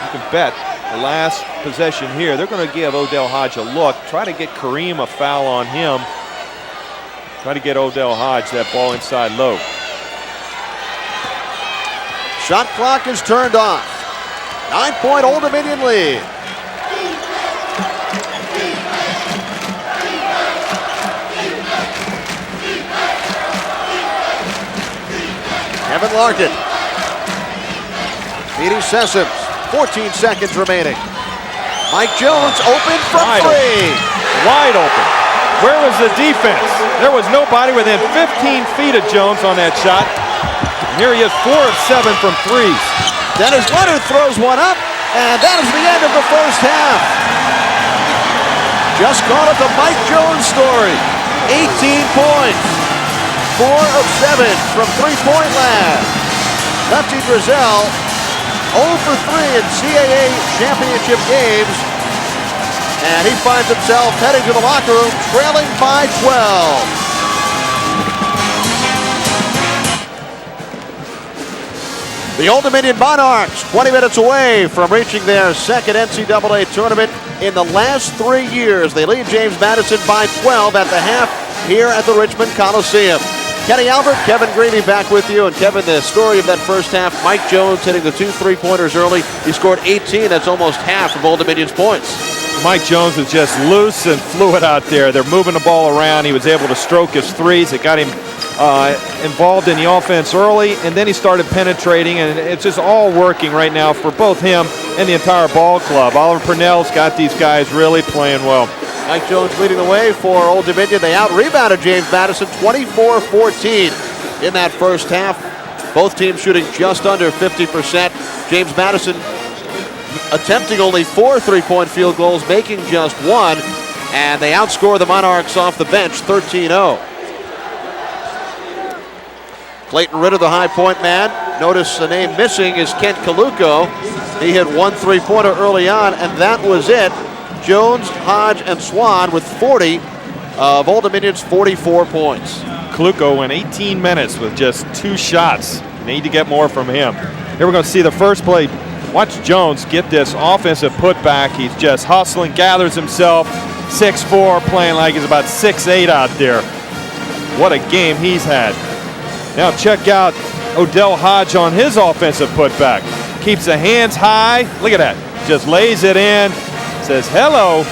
You can bet the last possession here, they're going to give Odell Hodge a look, try to get Kareem a foul on him, try to get Odell Hodge that ball inside low. Shot clock is turned off. 9-point Old Dominion lead. Kevin Larkin. Petey Sessoms, 14 seconds remaining. Mike Jones open from three. Wide open. Where was the defense? There was nobody within 15 feet of Jones on that shot. Here he is, 4 of 7 from threes. Dennis Leonard throws one up, and that is the end of the first half. Just call it the Mike Jones story. 18 points, 4 of 7 from three-point land. Lefty Drizel 0 for 3 in CAA championship games, and he finds himself heading to the locker room trailing by 12. The Old Dominion Monarchs 20 minutes away from reaching their second NCAA tournament in the last 3 years. They lead James Madison by 12 at the half here at the Richmond Coliseum. Kenny Albert, Kevin Greeny back with you. And Kevin, the story of that first half, Mike Jones hitting the 2 3-pointers early. He scored 18. That's almost half of Old Dominion's points. Mike Jones is just loose and fluid out there. They're moving the ball around. He was able to stroke his threes. It got him involved in the offense early, and then he started penetrating, and it's just all working right now for both him and the entire ball club. Oliver Purnell's got these guys really playing well. Mike Jones leading the way for Old Dominion. They out-rebounded James Madison 24-14 in that first half. Both teams shooting just under 50%. James Madison attempting only 4 3-point field goals, making just 1, and they outscore the Monarchs off the bench 13-0. Clayton Ritter, the high point man. Notice the name missing is Kent Kaluko. He hit 1 3-pointer early on, and that was it. Jones, Hodge, and Swan with 40 of Old Dominion's 44 points. Kaluko went 18 minutes with just 2 shots. Need to get more from him. Here we're going to see the first play. Watch Jones get this offensive putback. He's just hustling, gathers himself. 6'4", playing like he's about 6'8" out there. What a game he's had. Now check out Odell Hodge on his offensive putback. Keeps the hands high. Look at that. Just lays it in. Says hello.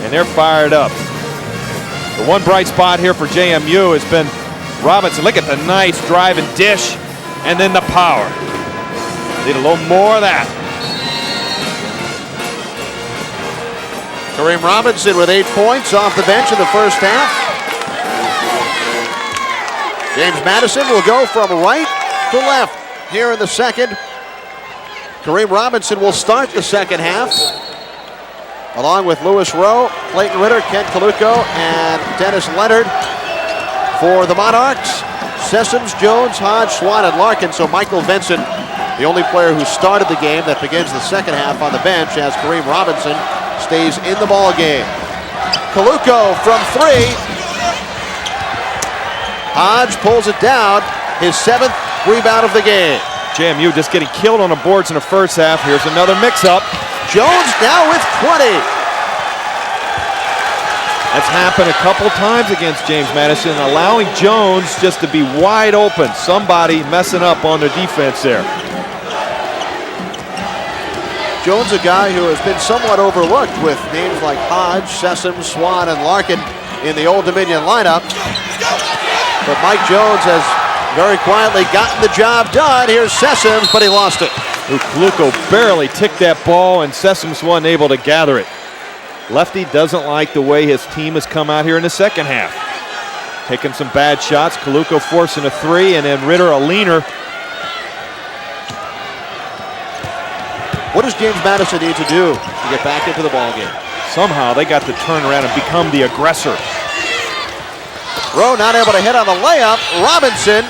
And they're fired up. The one bright spot here for JMU has been Robinson. Look at the nice drive and dish. And then the power. Need a little more of that. Kareem Robinson with 8 points off the bench in the first half. James Madison will go from right to left here in the second. Kareem Robinson will start the second half, along with Lewis Rowe, Clayton Ritter, Ken Kaluko, and Dennis Leonard. For the Monarchs, Sessoms, Jones, Hodge, Swan, and Larkin. So Michael Vincent, the only player who started the game that begins the second half on the bench, as Kareem Robinson stays in the ball game. Kaluko from 3. Hodge pulls it down, his 7th rebound of the game. JMU just getting killed on the boards in the first half. Here's another mix-up. Jones now with 20. That's happened a couple times against James Madison, allowing Jones just to be wide open. Somebody messing up on the defense there. Jones, a guy who has been somewhat overlooked with names like Hodge, Sessoms, Swan, and Larkin in the Old Dominion lineup. But Mike Jones has very quietly gotten the job done. Here's Sessoms, but he lost it. Kaluko barely ticked that ball, and Sessoms wasn't able to gather it. Lefty doesn't like the way his team has come out here in the second half. Taking some bad shots. Kaluko forcing a 3, and then Ritter a leaner. What does James Madison need to do to get back into the ballgame? Somehow they got to turn around and become the aggressor. Rowe not able to hit on the layup. Robinson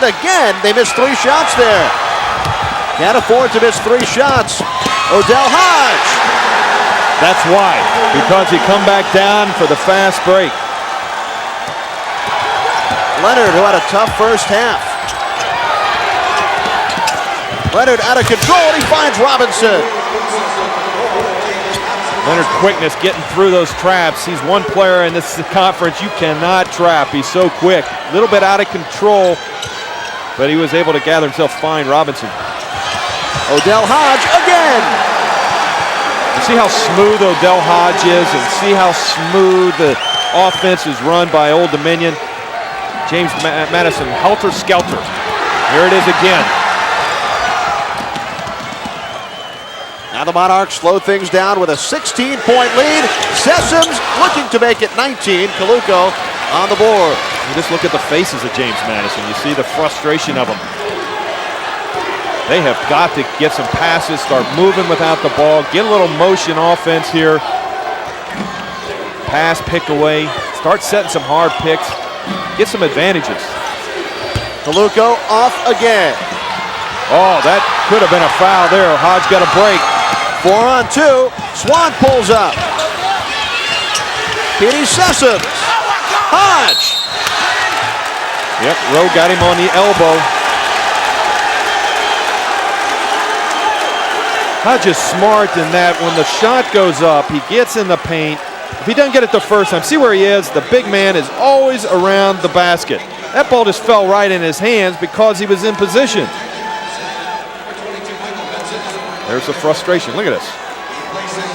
again. They missed 3 shots there. Can't afford to miss 3 shots. Odell Hodge. That's why, because he come back down for the fast break. Leonard, who had a tough first half. Leonard out of control, and he finds Robinson. Leonard quickness getting through those traps. He's one player in this conference you cannot trap. He's so quick. A little bit out of control, but he was able to gather himself, find Robinson. Odell Hodge again. You see how smooth Odell Hodge is, and see how smooth the offense is run by Old Dominion. James Madison, helter-skelter. Here it is again. Now the Monarchs slow things down with a 16-point lead. Sessoms looking to make it 19. Kaluko on the board. You just look at the faces of James Madison. You see the frustration of them. They have got to get some passes, start moving without the ball, get a little motion offense here. Pass, pick away, start setting some hard picks, get some advantages. Kaluko off again. Oh, that could have been a foul there. Hodge got a break. 4-on-2. Swan pulls up. Petey Sessoms. Hodge. Yep, Rowe got him on the elbow. Hodge is smart in that when the shot goes up, he gets in the paint. If he doesn't get it the first time, see where he is? The big man is always around the basket. That ball just fell right in his hands because he was in position. There's the frustration. Look at this.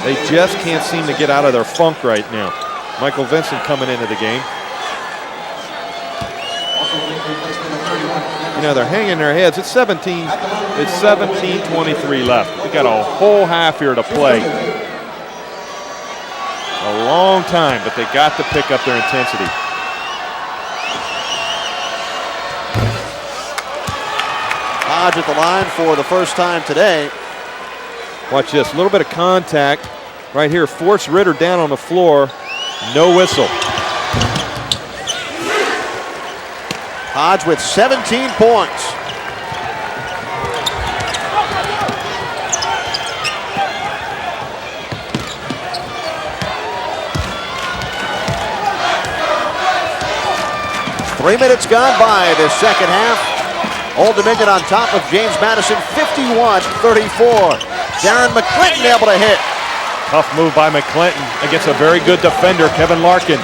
They just can't seem to get out of their funk right now. Michael Vincent coming into the game. You know, they're hanging their heads. It's 17. It's 17:23 left. We got a whole half here to play. A long time, but they got to pick up their intensity. Hodge at the line for the first time today. Watch this, a little bit of contact right here. Force Ritter down on the floor. No whistle. Hodge with 17 points. Three minutes gone by this second half. Old Dominion on top of James Madison, 51-34. Darren McClinton able to hit. Tough move by McClinton against a very good defender, Kevin Larkin.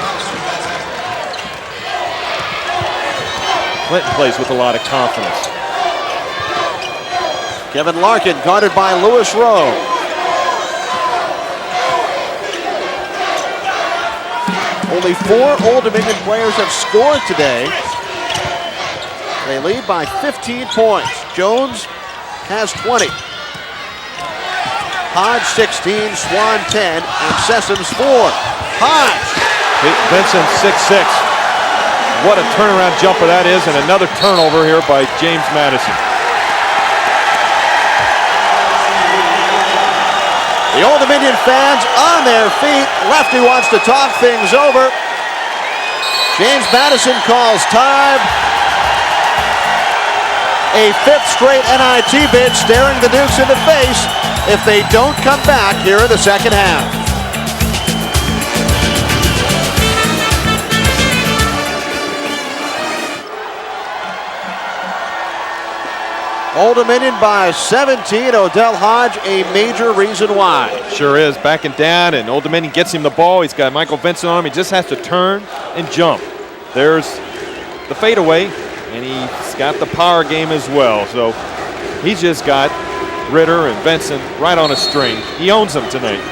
Clinton plays with a lot of confidence. Kevin Larkin guarded by Lewis Rowe. Only 4 Old Dominion players have scored today. They lead by 15 points. Jones has 20. Hodge 16, Swan 10, and Sessoms 4. Hodge. Vincent 6'6". What a turnaround jumper that is, and another turnover here by James Madison. The Old Dominion fans on their feet. Lefty wants to talk things over. James Madison calls time. A 5th straight NIT bid staring the Dukes in the face if they don't come back here in the second half. Old Dominion by 17. Odell Hodge, a major reason why. Sure is, backing down, and Old Dominion gets him the ball. He's got Michael Vincent on him. He just has to turn and jump. There's the fadeaway, and he's got the power game as well. So he's just got Ritter and Vincent right on a string. He owns them tonight.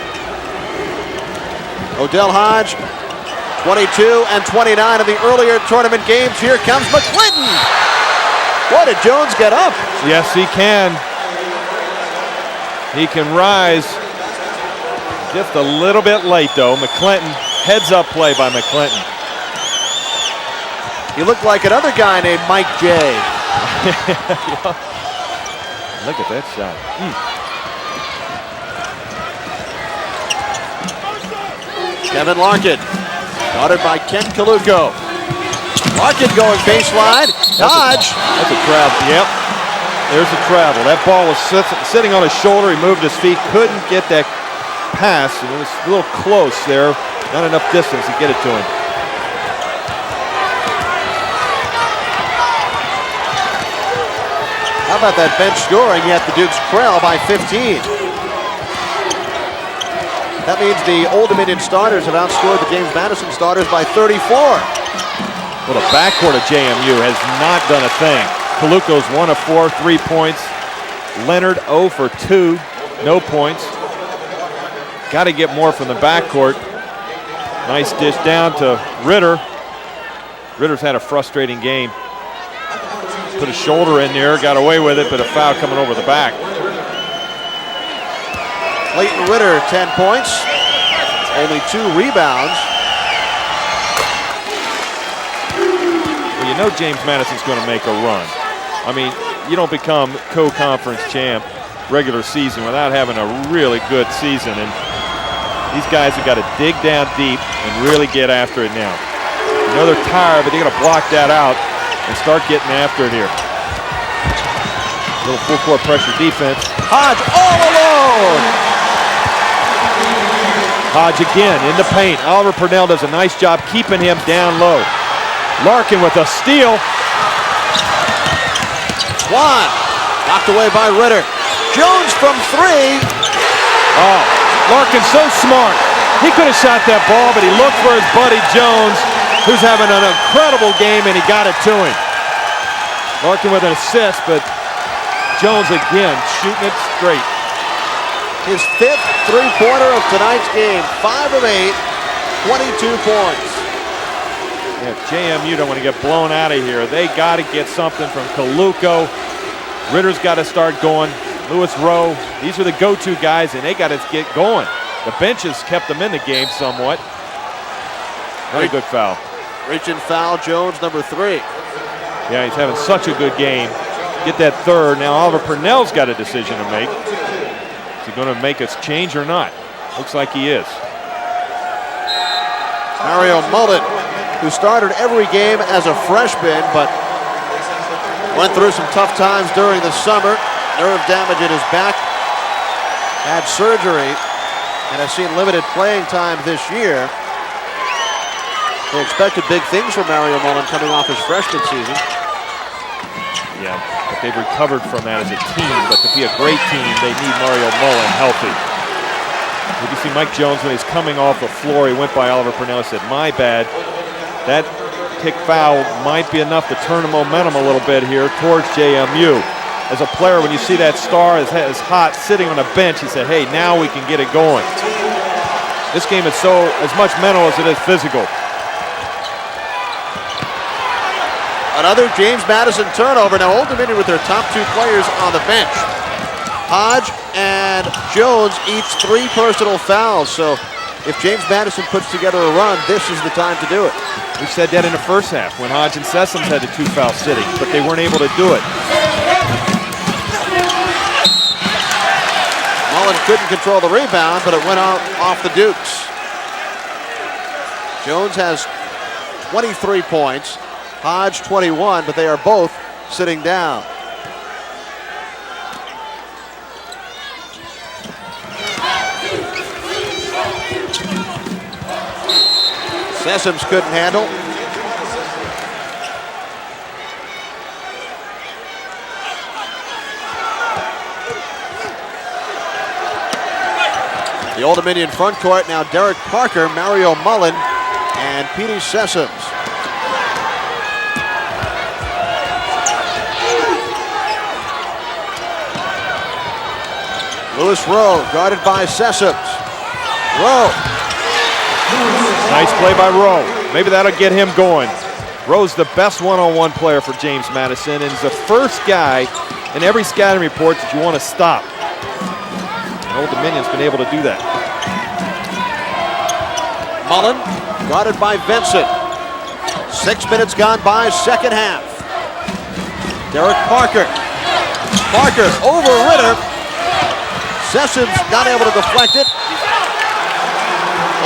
Odell Hodge, 22 and 29 in the earlier tournament games. Here comes McClinton. Boy, did Jones get up? Yes, he can. He can rise. Just a little bit late, though. McClinton, heads up play by McClinton. He looked like another guy named Mike J. Look at that shot. Kevin Larkin, guarded by Ken Kaluko. Larkin going baseline. Hodge. That's a travel. Yep. There's a travel. That ball was sitting on his shoulder. He moved his feet. Couldn't get that pass. It was a little close there. Not enough distance to get it to him. How about that bench scoring? Yet the Dukes trail by 15. That means the Old Dominion starters have outscored the James Madison starters by 34. Well, the backcourt of JMU has not done a thing. Kaluko's 1 of 4, 3 points. Leonard 0 for 2, no points. Got to get more from the backcourt. Nice dish down to Ritter. Ritter's had a frustrating game. Put a shoulder in there, got away with it, but a foul coming over the back. Clayton Ritter, 10 points. Only 2 rebounds. you know James Madison's going to make a run. I mean, you don't become co-conference champ regular season without having a really good season. And these guys have got to dig down deep and really get after it now. I know they're tired, but they're going to block that out and start getting after it here. Little full court pressure defense. Hodge all alone. Hodge again in the paint. Oliver Purnell does a nice job keeping him down low. Larkin with a steal. Swan knocked away by Ritter. Jones from three. Oh, Larkin's so smart. He could have shot that ball, but he looked for his buddy Jones, who's having an incredible game, and he got it to him. Larkin with an assist, but Jones again shooting it straight. His fifth three-pointer of tonight's game. 5 of 8, 22 points. Yeah, if JMU don't want to get blown out of here, they got to get something from Kaluko. Ritter's got to start going. Lewis Rowe, these are the go-to guys, and they got to get going. The bench has kept them in the game somewhat. Very good foul. Reaching foul, Jones, number 3. Yeah, he's having such a good game. Get that third. Now Oliver Purnell's got a decision to make. Is he going to make a change or not? Looks like he is. Mario Mullen, who started every game as a freshman, but went through some tough times during the summer. Nerve damage in his back. Had surgery and has seen limited playing time this year. They expected big things from Mario Mullen coming off his freshman season. Yeah, but they've recovered from that as a team. But to be a great team, they need Mario Mullen healthy. Did you see Mike Jones when he's coming off the floor? He went by Oliver Purnell and said, "My bad." That kick foul might be enough to turn the momentum a little bit here towards JMU. As a player, when you see that star is hot sitting on a bench, he said, "Hey, now we can get it going." This game is so as much mental as it is physical. Another James Madison turnover. Now Old Dominion with their top 2 players on the bench. Hodge and Jones each 3 personal fouls. So if James Madison puts together a run, this is the time to do it. We said that in the first half when Hodge and Sessoms had the 2 foul sitting, but they weren't able to do it. Mullen couldn't control the rebound, but it went off the Dukes. Jones has 23 points. Hodge 21, but they are both sitting down. Sessoms couldn't handle. The Old Dominion front court now Derek Parker, Mario Mullen, and Petey Sessoms. Lewis Rowe guarded by Sessoms. Rowe. Nice play by Rowe. Maybe that'll get him going. Rowe's the best one-on-one player for James Madison and is the first guy in every scouting report that you want to stop. And Old Dominion's been able to do that. Mullen guarded by Vincent. 6 minutes gone by, second half. Derek Parker. Parker over Ritter. Sessoms not able to deflect it.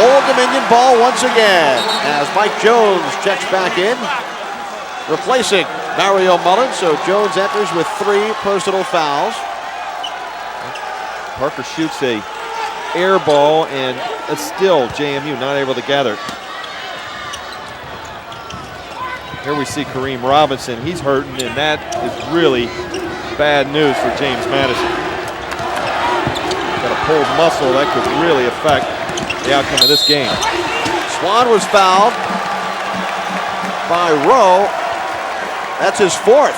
Old Dominion ball once again as Mike Jones checks back in, replacing Mario Mullen. So Jones enters with 3 personal fouls. Parker shoots a air ball and it's still JMU not able to gather. Here we see Kareem Robinson. He's hurting, and that is really bad news for James Madison. Got a pulled muscle that could really affect the outcome of this game. Swan was fouled by Rowe. That's his 4th.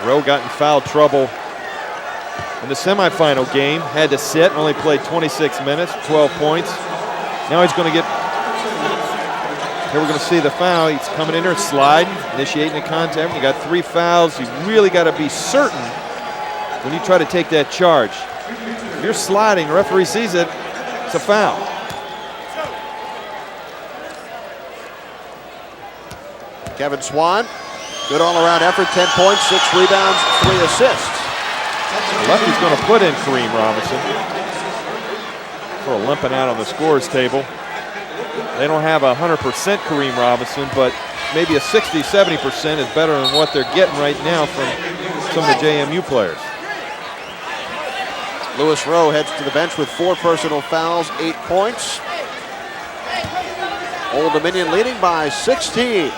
Rowe got in foul trouble in the semifinal game. Had to sit, only played 26 minutes, 12 points. Now he's going to get, here we're going to see the foul. He's coming in there, sliding, initiating the contact. You got 3 fouls. You really got to be certain when you try to take that charge. If you're sliding, the referee sees it, it's a foul. Kevin Swan, good all-around effort, 10 points, 6 rebounds, 3 assists. Lefty's going to put in Kareem Robinson. Sort of limping out on the scores table. They don't have 100% Kareem Robinson, but maybe a 60, 70% is better than what they're getting right now from some of the JMU players. Lewis Rowe heads to the bench with 4 personal fouls, 8 points. Old Dominion leading by 16.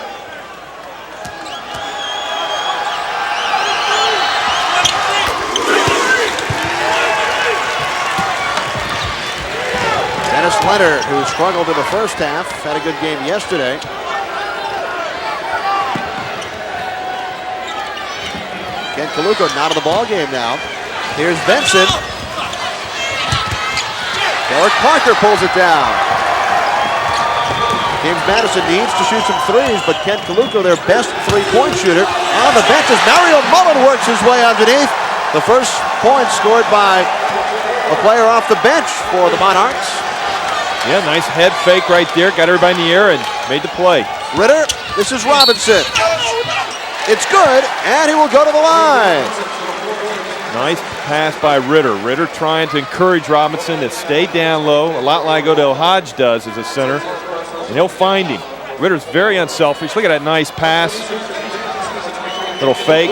Dennis Leonard, who struggled in the first half, had a good game yesterday. Ken Kaluko not in the ball game now. Here's Benson. Derek Parker pulls it down. James Madison needs to shoot some threes, but Ken Kaluko, their best three-point shooter, on the bench as Mario Mullen works his way underneath. The first point scored by a player off the bench for the Monarchs. Yeah, nice head fake right there. Got everybody in the air and made the play. Ritter, this is Robinson. It's good, and he will go to the line. Nice pass by Ritter. Ritter trying to encourage Robinson to stay down low, a lot like Odell Hodge does as a center, and he'll find him. Ritter's very unselfish. Look at that nice pass. Little fake.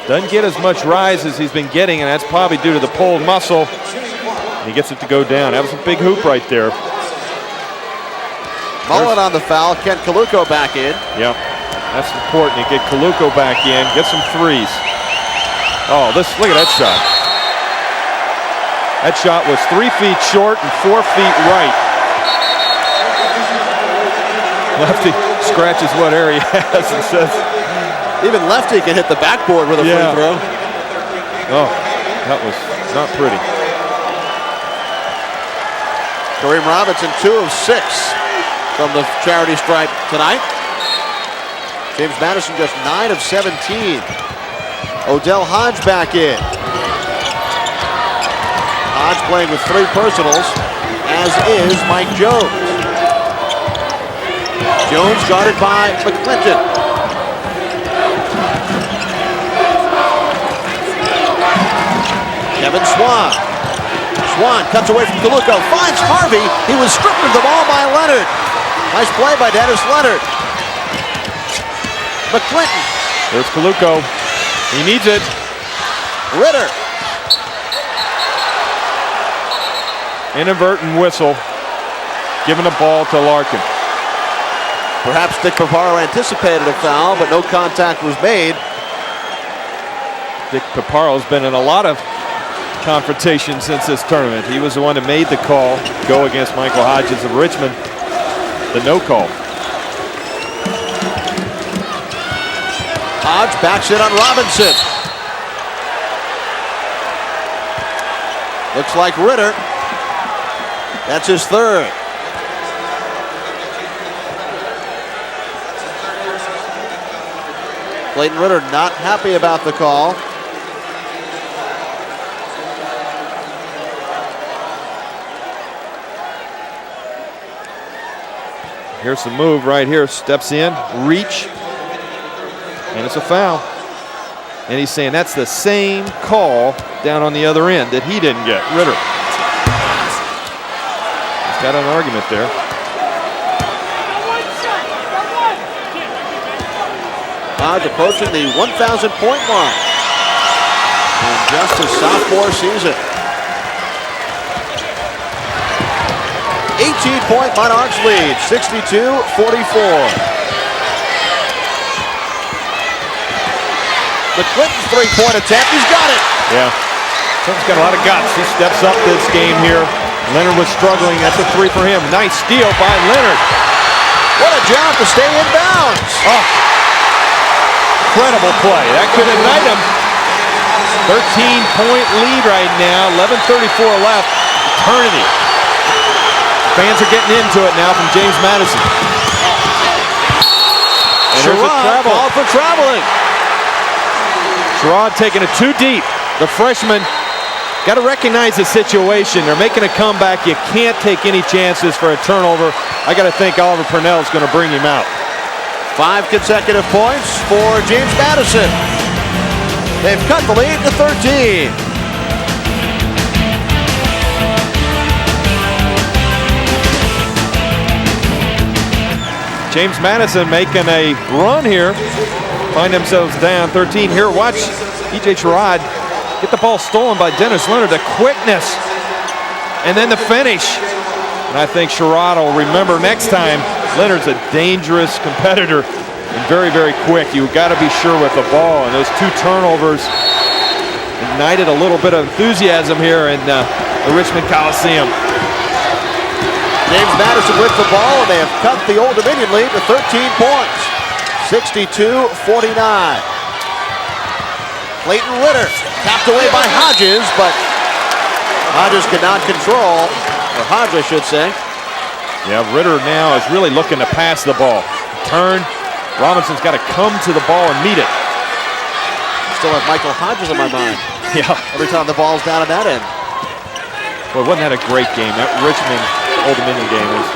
Doesn't get as much rise as he's been getting, and that's probably due to the pulled muscle. He gets it to go down. That was a big hoop right there. Mullen on the foul. Ken Kaluko back in. Yep, that's important to get Kaluko back in, get some threes. Oh, look at that shot. That shot was 3 feet short and 4 feet right. Lefty scratches what area he has and says. Even Lefty can hit the backboard with a free throw. Oh, that was not pretty. Kareem Robinson, 2 of 6 from the charity stripe tonight. James Madison just 9 of 17. Odell Hodge back in. Hodge playing with 3 personals, as is Mike Jones. Jones guarded by McClinton. Kevin Swan. Swan cuts away from Kaluko, finds Harvey. He was stripped of the ball by Leonard. Nice play by Dennis Leonard. McClinton. There's Kaluko. He needs it. Ritter. Inadvertent whistle. Giving the ball to Larkin. Perhaps Dick Paparo anticipated a foul, but no contact was made. Dick Paparo's been in a lot of confrontations since this tournament. He was the one that made the call go against Michael Hodges of Richmond. The no call. Hodge backs it on Robinson. Looks like Ritter. That's his 3rd. Clayton Ritter not happy about the call. Here's the move right here. Steps in, reach, and it's a foul. And he's saying that's the same call down on the other end that he didn't get. Ritter. He's got an argument there. Hodge approaching the 1,000 point mark in just his sophomore season. 18-point Monarchs lead, 62-44. McClinton's 3-point attempt, he's got it. Yeah, he's got a lot of guts. He steps up this game here. Leonard was struggling, that's a 3 for him. Nice steal by Leonard. What a job to stay in bounds. Oh, incredible play. That could ignite him. 13-point lead right now, 11:34 left, eternity. Fans are getting into it now from James Madison. And there's a travel. Ball for traveling. Sherrod taking it too deep. The freshman got to recognize the situation. They're making a comeback. You can't take any chances for a turnover. I got to think Oliver Purnell is going to bring him out. 5 consecutive points for James Madison. They've cut the lead to 13. James Madison making a run here. Find themselves down 13 here. Watch E.J. Sherrod get the ball stolen by Dennis Leonard. The quickness and then the finish. And I think Sherrod will remember next time Leonard's a dangerous competitor and very, very quick. You've got to be sure with the ball. And those 2 turnovers ignited a little bit of enthusiasm here in the Richmond Coliseum. James Madison with the ball, and they have cut the Old Dominion lead to 13 points. 62-49. Clayton Ritter tapped away by Hodges, but Hodges could not control, or Hodge, I should say. Yeah, Ritter now is really looking to pass the ball. Turn. Robinson's got to come to the ball and meet it. Still have Michael Hodges in my mind. Yeah. Every time the ball's down at that end. Boy, wasn't that a great game? That Richmond Old Dominion game was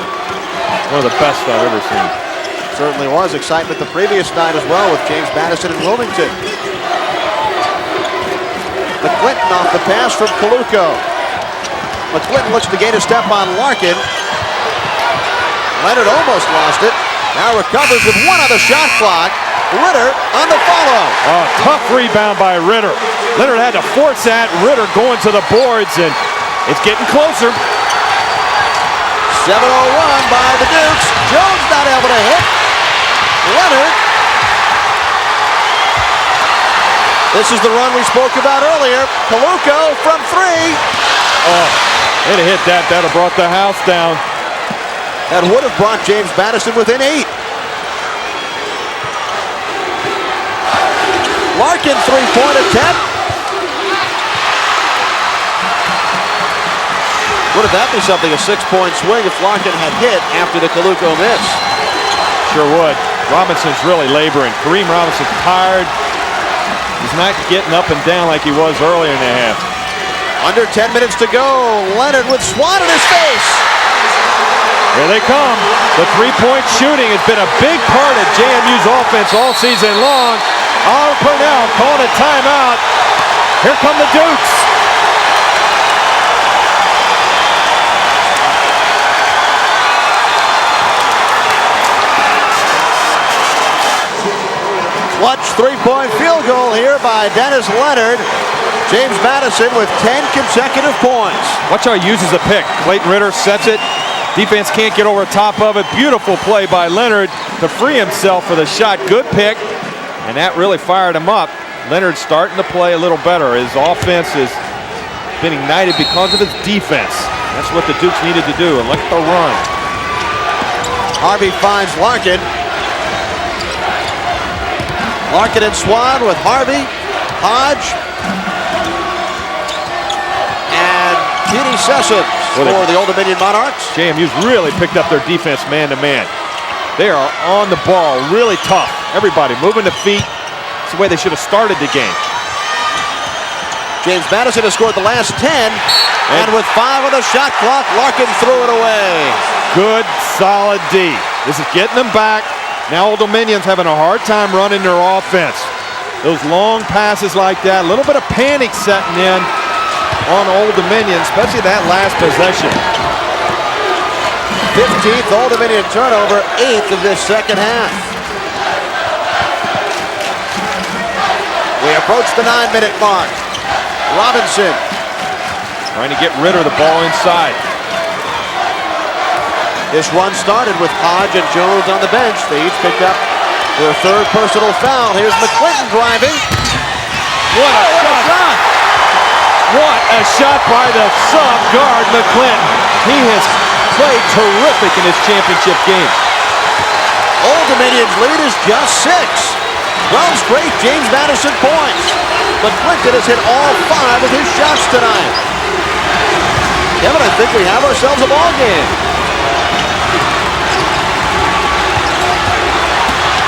one of the best I've ever seen. Certainly was. Excitement the previous night as well with James Madison and Wilmington. McClinton off the pass from Coluco. McClinton looks to gain a step on Larkin. Leonard almost lost it. Now recovers with 1 on the shot clock. Ritter on the follow. Oh, tough rebound by Ritter. Leonard had to force that. Ritter going to the boards, and it's getting closer. 7:01 by the Dukes. Jones not able to hit. Leonard. This is the run we spoke about earlier. Coluco from 3. Oh, they'd have hit that. That would have brought the house down. That would have brought James Madison within 8. Larkin 3-point attempt. Wouldn't that be something, a 6-point swing if Larkin had hit after the Coluco miss? Sure would. Robinson's really laboring. Kareem Robinson's tired. He's not getting up and down like he was earlier in the half. Under 10 minutes to go. Leonard with Swan in his face. Here they come. The 3-point shooting has been a big part of JMU's offense all season long. Oliver Purnell calling a timeout. Here come the Dukes. Clutch 3-point field goal here by Dennis Leonard. James Madison with 10 consecutive points. Watch how he uses the pick. Clayton Ritter sets it. Defense can't get over top of it. Beautiful play by Leonard to free himself for the shot. Good pick. And that really fired him up. Leonard's starting to play a little better. His offense has been ignited because of his defense. That's what the Dukes needed to do. And look at the run. Harvey finds Larkin. Larkin and Swan with Harvey, Hodge, and Petey Sessions for the Old Dominion Monarchs. JMU's really picked up their defense man-to-man. They are on the ball, really tough. Everybody moving the feet. It's the way they should have started the game. James Madison has scored the last 10, and with 5 on the shot clock, Larkin threw it away. Good, solid D. This is getting them back. Now Old Dominion's having a hard time running their offense. Those long passes like that, a little bit of panic setting in on Old Dominion, especially that last possession. 15th Old Dominion turnover, 8th of this second half. We approach the 9-minute mark. Robinson trying to get Ritter the ball inside. This run started with Hodge and Jones on the bench. They each picked up their 3rd personal foul. Here's McClinton driving. What a shot! What a shot by the sub guard, McClinton. He has played terrific in his championship game. Old Dominion's lead is just 6. 12 straight James Madison points. McClinton has hit all 5 of his shots tonight. Kevin, I think we have ourselves a ball game.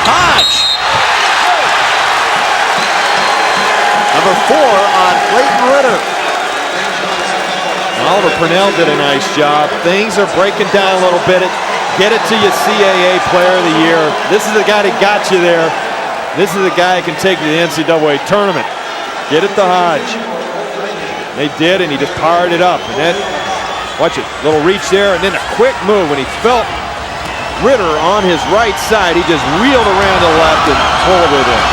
Hodge. Number 4 on Clayton Ritter. Oliver Purnell did a nice job. Things are breaking down a little bit at Get it to your CAA Player of the Year. This is the guy that got you there. This is the guy that can take you to the NCAA tournament. Get it to Hodge. They did, and he just powered it up. And then, watch it, little reach there, and then a quick move. When he felt Ritter on his right side, he just wheeled around to the left and pulled it in.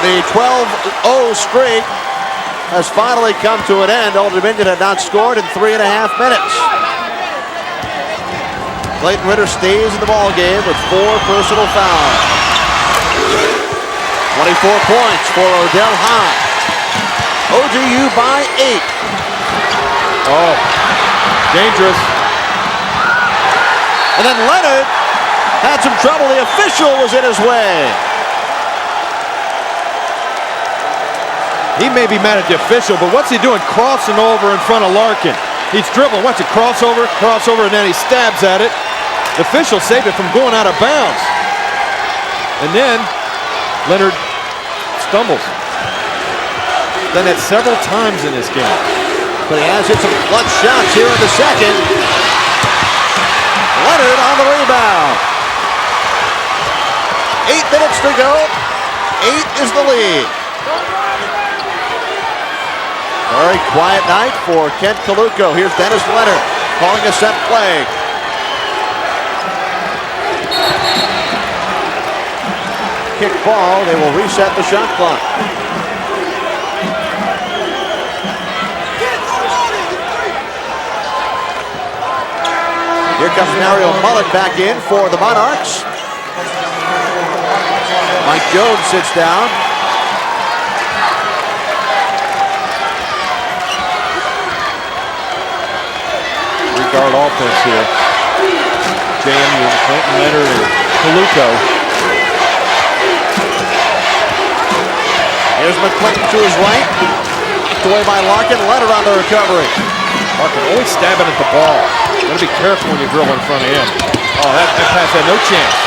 The 12-0 streak has finally come to an end. Old Dominion had not scored in 3.5 minutes. Clayton Ritter stays in the ball game with 4 personal fouls. 24 points for Odell High. ODU by 8. Oh, dangerous. And then Leonard had some trouble. The official was in his way. He may be mad at the official, but what's he doing crossing over in front of Larkin? He's dribbling. Watch it, crossover, and then he stabs at it. The official saved it from going out of bounds. And then Leonard stumbles. Done that several times in this game. But he has hit some clutch shots here in the second. Leonard on the rebound. 8 minutes to go. 8 is the lead. Very quiet night for Kent Kaluko. Here's Dennis Leonard calling a set play. Kick ball. They will reset the shot clock. Here comes Mario Mullet back in for the Monarchs. Mike Jones sits down. Three-guard offense here. JMU, Clinton Leonard, and Kaluko. Here's McClinton to his right. Knocked away by Larkin. Leonard on the recovery. Larkin always stabbing at the ball. Gotta be careful when you drill in front of him. Oh, that pass had no chance.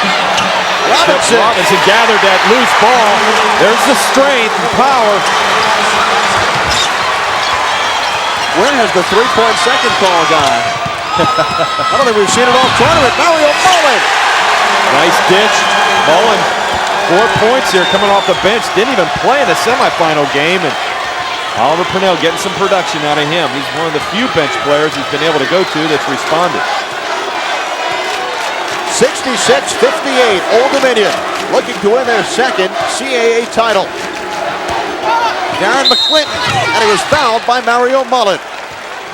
Robinson gathered that loose ball. There's the strength and power. Where has the three-point second call gone? I don't think we've seen it all tournament. Mario Mullen. Nice ditch. Mullen, 4 points here coming off the bench. Didn't even play in the semifinal game. And Oliver Purnell getting some production out of him. He's one of the few bench players he's been able to go to that's responded. 66-58, Old Dominion looking to win their second CAA title. Darren McClinton, and he was fouled by Mario Mullen.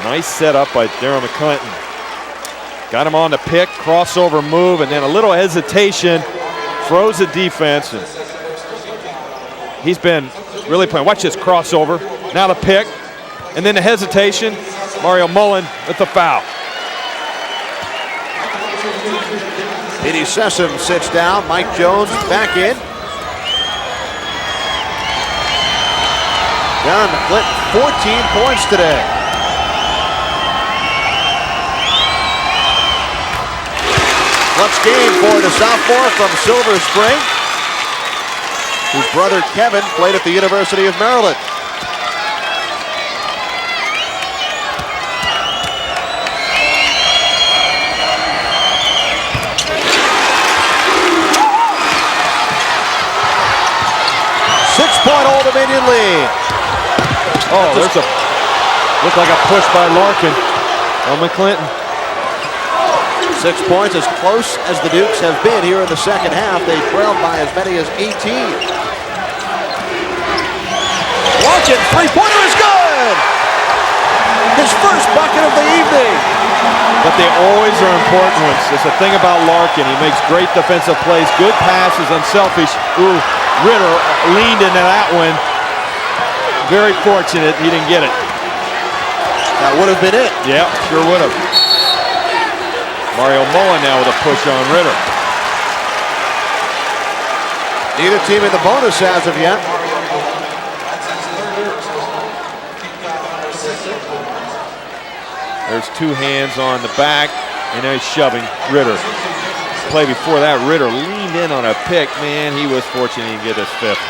Nice setup by Darren McClinton. Got him on the pick, crossover move, and then a little hesitation. Throws the defense. And he's been really playing. Watch this crossover. Now the pick, and then the hesitation. Mario Mullen with the foul. Petey Sessom sits down. Mike Jones back in. Darren McClinton, 14 points today. Clutch game for the sophomore from Silver Spring, whose brother Kevin played at the University of Maryland. Six-point Old Dominion lead. Oh, there's a looked like a push by Larkin on McClinton. 6 points, as close as the Dukes have been here in the second half. They trailed by as many as 18. Larkin, three-pointer is good! His first bucket of the evening. But they always are important ones. It's the thing about Larkin. He makes great defensive plays, good passes, unselfish. Ooh, Ritter leaned into that one. Very fortunate he didn't get it. That would have been it. Yeah, sure would have. Mario Mullen now with a push on Ritter. Neither team in the bonus as of yet. There's two hands on the back, and now he's shoving Ritter. Play before that, Ritter leaned in on a pick. Man, he was fortunate he didn't get his fifth.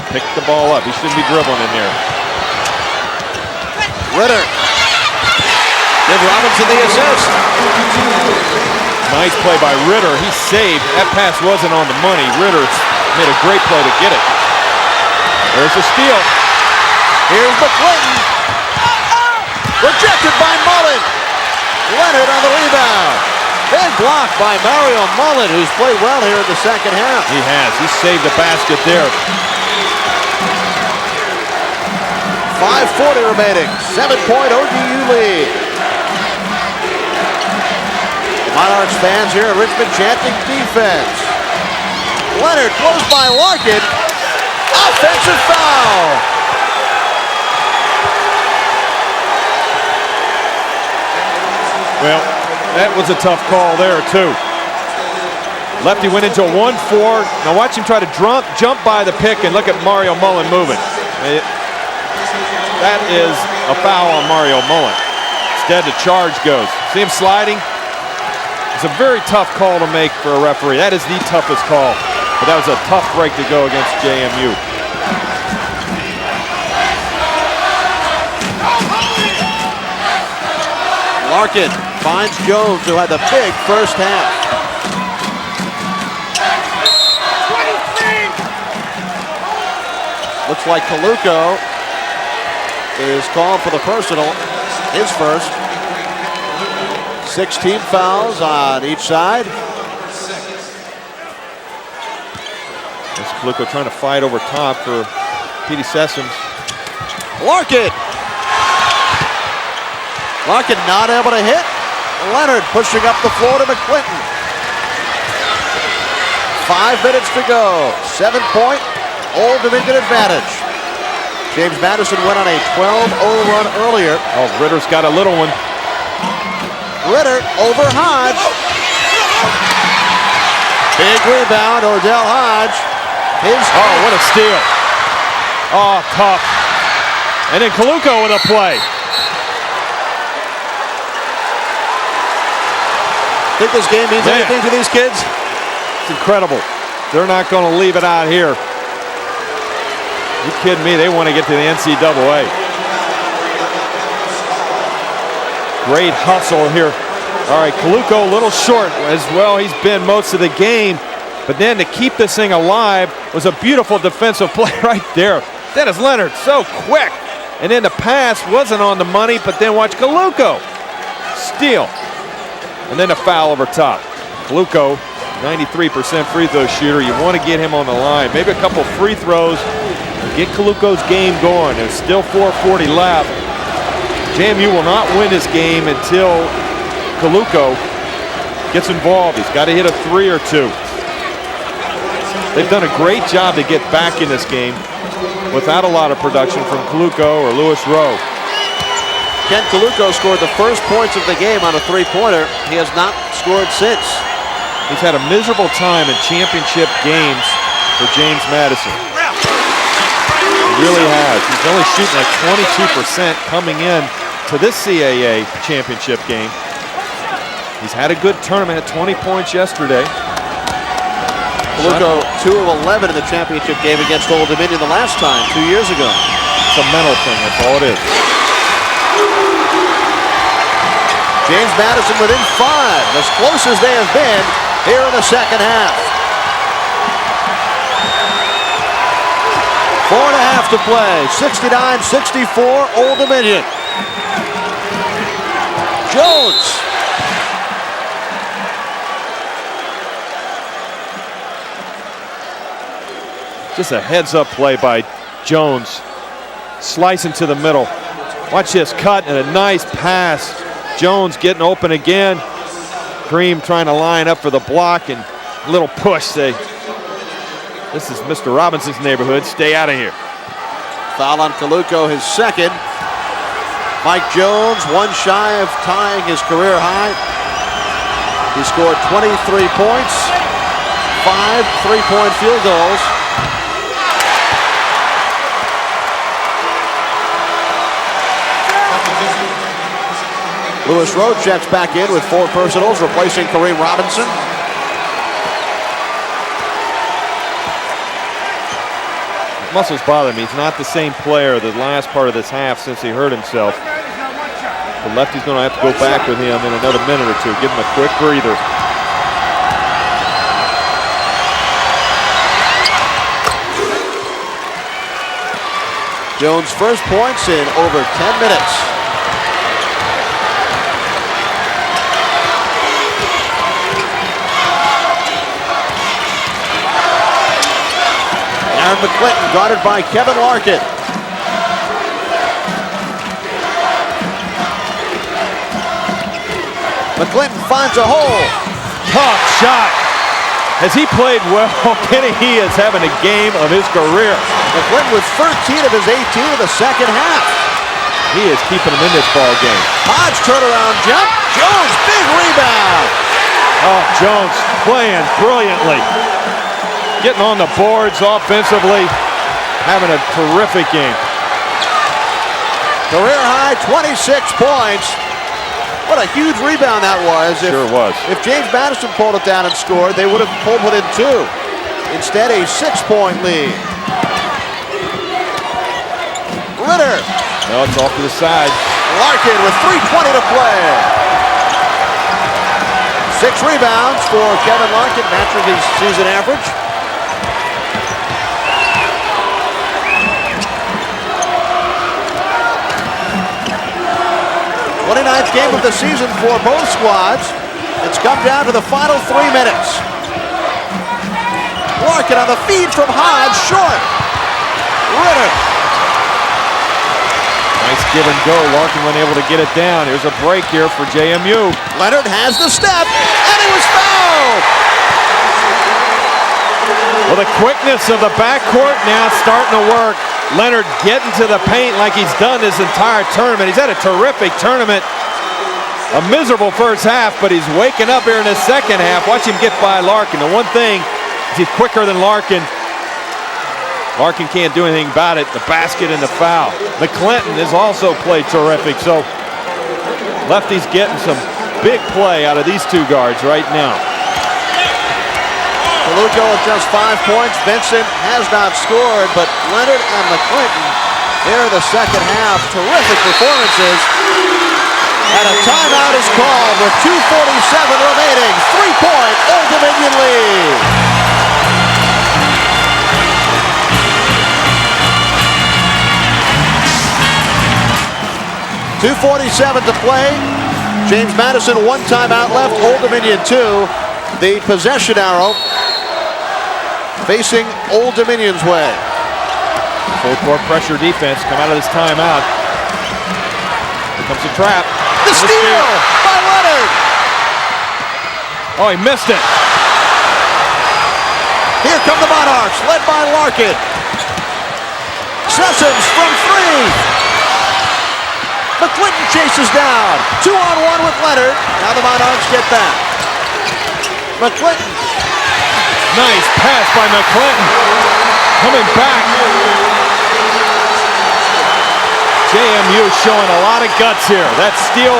Pick the ball up. He shouldn't be dribbling in there. Ritter Give Robinson the assist. Nice play by Ritter. He saved. That pass wasn't on the money. Ritter made a great play to get it. There's a steal. Here's McClinton. Rejected by Mullen. Leonard on the rebound. Big block by Mario Mullen, who's played well here in the second half. He has. He saved the basket there. 5:40 remaining. 7-point ODU lead. Monarchs fans here at Richmond chanting defense. Leonard close by Larkin. Offensive foul. Well, that was a tough call there, too. Lefty went into a 1-4. Now watch him try to jump by the pick, and look at Mario Mullen moving. That is a foul on Mario Mullen. Instead, the charge goes. See him sliding? It's a very tough call to make for a referee. That is the toughest call. But that was a tough break to go against JMU. Larkin finds Jones, who had the big first half. Looks like Colucco is called for the personal, his first. 16 fouls on each side. That's Colucco trying to fight over top for Petey Sessoms. Larkin not able to hit. Leonard pushing up the floor to McClinton. 5 minutes to go. 7-point Old Dominion advantage. James Madison went on a 12-0 run earlier. Oh, Ritter's got a little one. Ritter over Hodge. Big rebound, Odell Hodge. Oh, what a steal. Oh, tough. And then Colucco with a play. Think this game means anything to these kids? It's incredible. They're not going to leave it out here. You kidding me? They want to get to the NCAA. Great hustle here. All right, Colucco a little short as well. He's been most of the game. But then to keep this thing alive was a beautiful defensive play right there. Dennis Leonard, so quick. And then the pass wasn't on the money, but then watch Colucco. Steal. And then a foul over top. Colucco, 93% free throw shooter. You want to get him on the line. Maybe a couple free throws. Get Colucco's game going. There's still 4:40 left. JMU will not win this game until Colucco gets involved. He's got to hit a 3 or 2. They've done a great job to get back in this game without a lot of production from Colucco or Lewis Rowe. Ken Colucco scored the first points of the game on a 3-pointer. He has not scored since. He's had a miserable time in championship games for James Madison. He really has. He's only shooting like 22% coming in to this CAA championship game. He's had a good tournament, had 20 points yesterday. Colucco 2 of 11 in the championship game against Old Dominion the last time, 2 years ago. It's a mental thing, that's all it is. James Madison within 5, as close as they have been here in the second half. 4.5 to play, 69-64, Old Dominion. Jones. Just a heads-up play by Jones. Slicing to the middle. Watch this cut and a nice pass. Jones getting open again. Cream trying to line up for the block and a little push. Say, this is Mr. Robinson's neighborhood. Stay out of here. Foul on Colucco, his second. Mike Jones, 1 shy of tying his career high. He scored 23 points, 5 3-point field goals. Lewis Rowe checks back in with 4 personals, replacing Kareem Robinson. Muscles bother me. He's not the same player the last part of this half since he hurt himself. The lefty's going to have to go back with him in another minute or two. Give him a quick breather. Jones' first points in over 10 minutes. Aaron McClinton guarded by Kevin Larkin. McClinton finds a hole. Tough shot. Has he played well? Kenny, he is having a game of his career. McClinton with 13 of his 18 in the second half. He is keeping him in this ball game. Hodge turnaround jump. Jones, big rebound. Oh, Jones playing brilliantly. Getting on the boards offensively. Having a terrific game. Career high 26 points. What a huge rebound that was. Sure was. If James Madison pulled it down and scored, they would have pulled within 2. Instead, a 6-point lead. Ritter. No, it's off to the side. Larkin with 3:20 to play. 6 rebounds for Kevin Larkin, matching his season average. 29th game of the season for both squads. It's come down to the final 3 minutes. Larkin on the feed from Hodge, short. Ritter. Nice give and go. Larkin wasn't able to get it down. Here's a break here for JMU. Leonard has the step, and he was fouled. Well, the quickness of the backcourt now starting to work. Leonard getting to the paint like he's done this entire tournament. He's had a terrific tournament. A miserable first half, but he's waking up here in the second half. Watch him get by Larkin. The one thing is he's quicker than Larkin. Larkin can't do anything about it. The basket and the foul. McClinton has also played terrific. So lefty's getting some big play out of these two guards right now. Peluco with just 5 points. Vincent has not scored, but Leonard and McClinton here in the second half. Terrific performances. And a timeout is called with 2:47 remaining. 3-point Old Dominion lead. .247 to play. James Madison, 1 timeout left. Old Dominion 2. The possession arrow facing Old Dominion's way. Full court pressure defense come out of this timeout. Here comes the trap. The steal by Leonard. Oh, he missed it. Here come the Monarchs, led by Larkin. Sessoms from 3. McClinton chases down. 2-on-1 with Leonard. Now the Monarchs get back. McClinton. Nice pass by McClinton. Coming back. JMU showing a lot of guts here. That steal,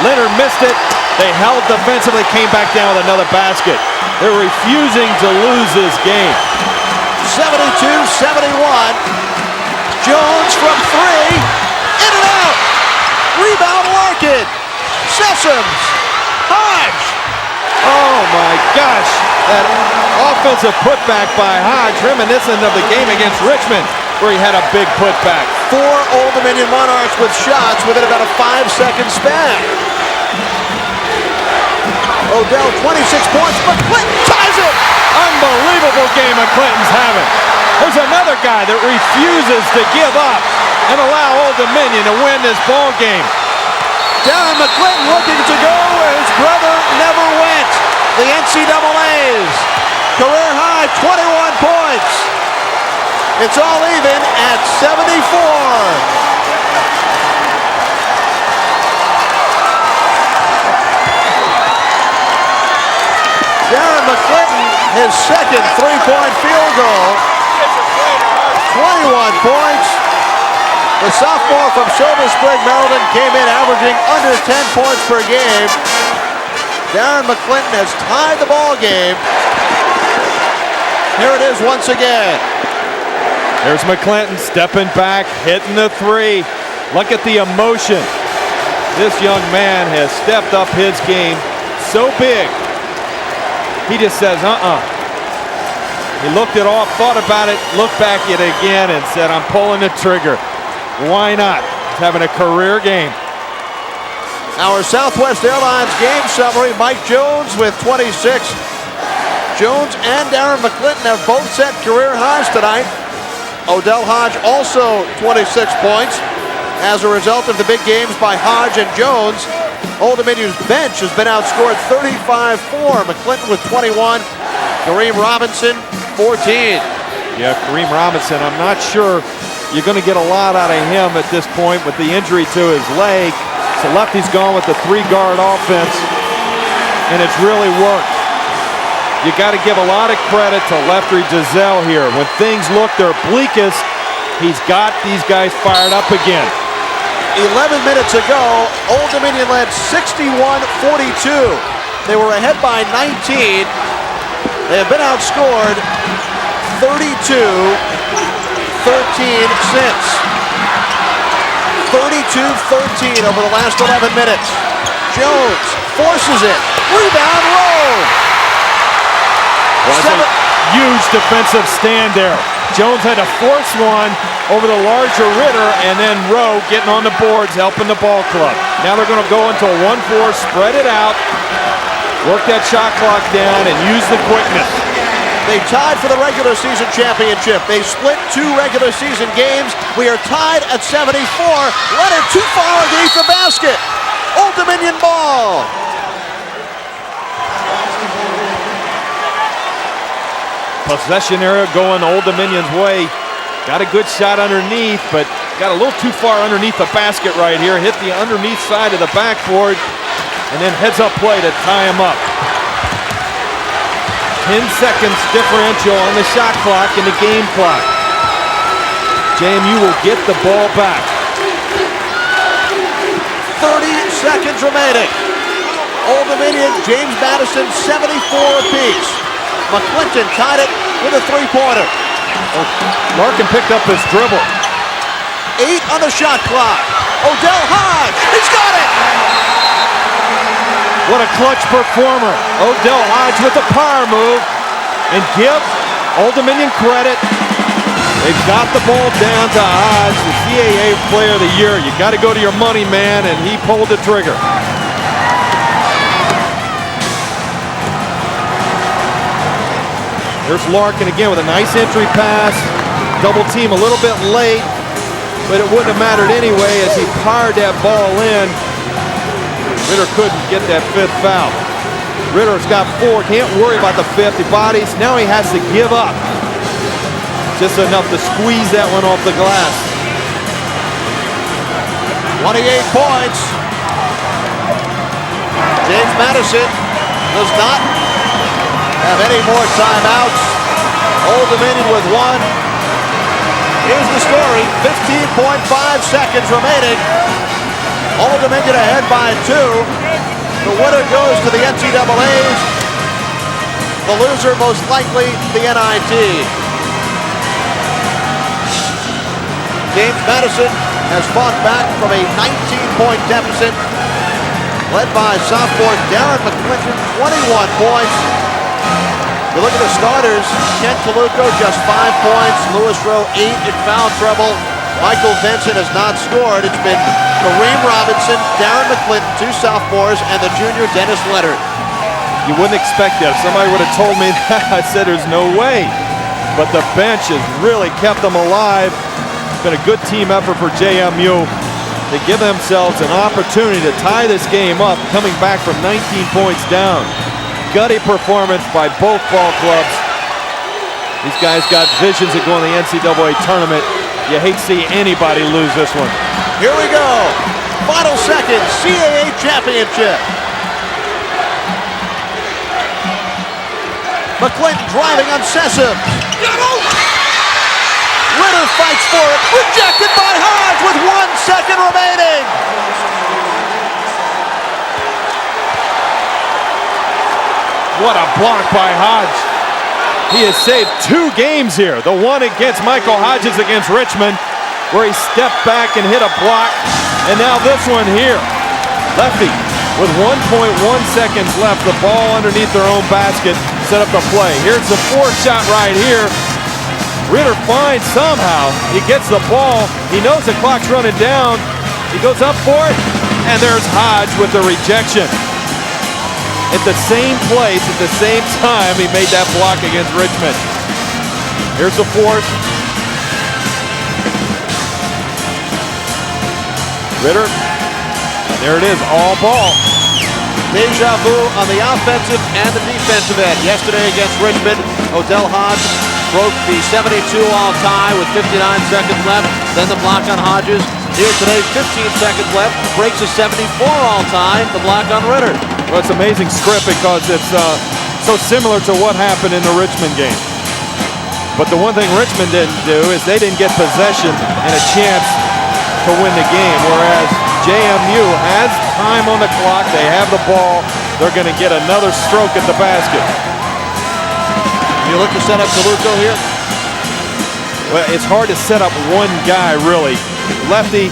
Leonard missed it. They held defensively, came back down with another basket. They're refusing to lose this game. 72-71. Jones from 3. In and out. Rebound Larkin. Sessoms. Hodge. Oh my gosh. That offensive putback by Hodge, reminiscent of the game against Richmond, where he had a big putback. 4 Old Dominion Monarchs with shots within about a 5-second span. Odell, 26 points. McClinton ties it. Unbelievable game McClinton's having. There's another guy that refuses to give up and allow Old Dominion to win this ball game. Darren McClinton looking to go where his brother never went. The NCAA's career high 21 points. It's all even at 74. Darren McClinton, his second 3-point field goal. 21 points. The sophomore from Silver Spring, Maryland, came in averaging under 10 points per game. Darren McClinton has tied the ball game. Here it is once again. There's McClinton stepping back, hitting the 3. Look at the emotion. This young man has stepped up his game so big. He just says, He looked it off, thought about it, looked back at it again and said, I'm pulling the trigger. Why not? He's having a career game. Our Southwest Airlines game summary, Mike Jones with 26. Jones and Darren McClinton have both set career highs tonight. Odell Hodge also 26 points. As a result of the big games by Hodge and Jones, Old Dominion's bench has been outscored 35-4. McClinton with 21. Kareem Robinson, 14. Yeah, Kareem Robinson, I'm not sure you're going to get a lot out of him at this point with the injury to his leg. So lefty's gone with the three-guard offense, and it's really worked. You got to give a lot of credit to Lefty Giselle here. When things look their bleakest, he's got these guys fired up again. 11 minutes ago, Old Dominion led 61-42. They were ahead by 19. They have been outscored 32-13 since. 32-13 over the last 11 minutes. Jones forces it. Rebound roll. Well, that's a huge defensive stand there. Jones had to force one over the larger Ritter, and then Rowe getting on the boards, helping the ball club. Now they're going to go into a 1-4, spread it out, work that shot clock down, and use the quickness. They tied for the regular season championship. They split 2 regular season games. We are tied at 74. Leonard too far underneath the basket. Old Dominion ball. Possession area going Old Dominion's way. Got a good shot underneath, but got a little too far underneath the basket right here. Hit the underneath side of the backboard, and then heads up play to tie him up. 10 seconds differential on the shot clock and the game clock. JMU will get the ball back. 30 seconds remaining. Old Dominion, James Madison, 74 apiece. McClinton tied it with a three-pointer. Larkin picked up his dribble. 8 on the shot clock. Odell Hodge, he's got it! What a clutch performer. Odell Hodge with a power move. And give Old Dominion credit. They've got the ball down to Hodge, the CAA Player of the Year. You got to go to your money man, and he pulled the trigger. There's Larkin again with a nice entry pass. Double team a little bit late, but it wouldn't have mattered anyway as he powered that ball in. Ritter couldn't get that 5th foul. Ritter's got 4, can't worry about the 5th. He bodies, now he has to give up. Just enough to squeeze that one off the glass. 28 points. James Madison does not have any more timeouts. Old Dominion with 1. Here's the story, 15.5 seconds remaining. Old Dominion ahead by 2. The winner goes to the NCAAs. The loser most likely the NIT. James Madison has fought back from a 19-point deficit, led by sophomore Darren McClinton, 21 points. You look at the starters, Kent Kaluko just 5 points, Lewis Rowe 8 in foul trouble. Michael Vincent has not scored. It's been Kareem Robinson, Darren McClinton, 2 sophomores, and the junior Dennis Leonard. You wouldn't expect that. If somebody would have told me that, I said there's no way. But the bench has really kept them alive. It's been a good team effort for JMU. They give themselves an opportunity to tie this game up, coming back from 19 points down. Gutty performance by both ball clubs. These guys got visions of going to the NCAA tournament. You hate to see anybody lose this one. Here we go. Final seconds, CAA championship. McClinton driving on Sessom. Ritter fights for it. Rejected by Hodge with 1 second remaining. What a block by Hodge. He has saved 2 games here. The one against Michael Hodges against Richmond, where he stepped back and hit a block. And now this one here. Lefty with 1.1 seconds left. The ball underneath their own basket. Set up the play. Here's the fourth shot right here. Ritter finds somehow. He gets the ball. He knows the clock's running down. He goes up for it. And there's Hodge with the rejection. At the same place, at the same time, he made that block against Richmond. Here's the fourth. Ritter. And there it is, all ball. Deja vu on the offensive and the defensive end. Yesterday against Richmond, Odell Hodge broke the 72 all tie with 59 seconds left. Then the block on Hodges. Here today, 15 seconds left. Breaks a 74 all time. The block on Ritter. Well, it's amazing script because it's so similar to what happened in the Richmond game. But the one thing Richmond didn't do is they didn't get possession and a chance to win the game, whereas JMU has time on the clock. They have the ball. They're going to get another stroke at the basket. You look to set up Kaluko here? Well, it's hard to set up one guy, really. Lefty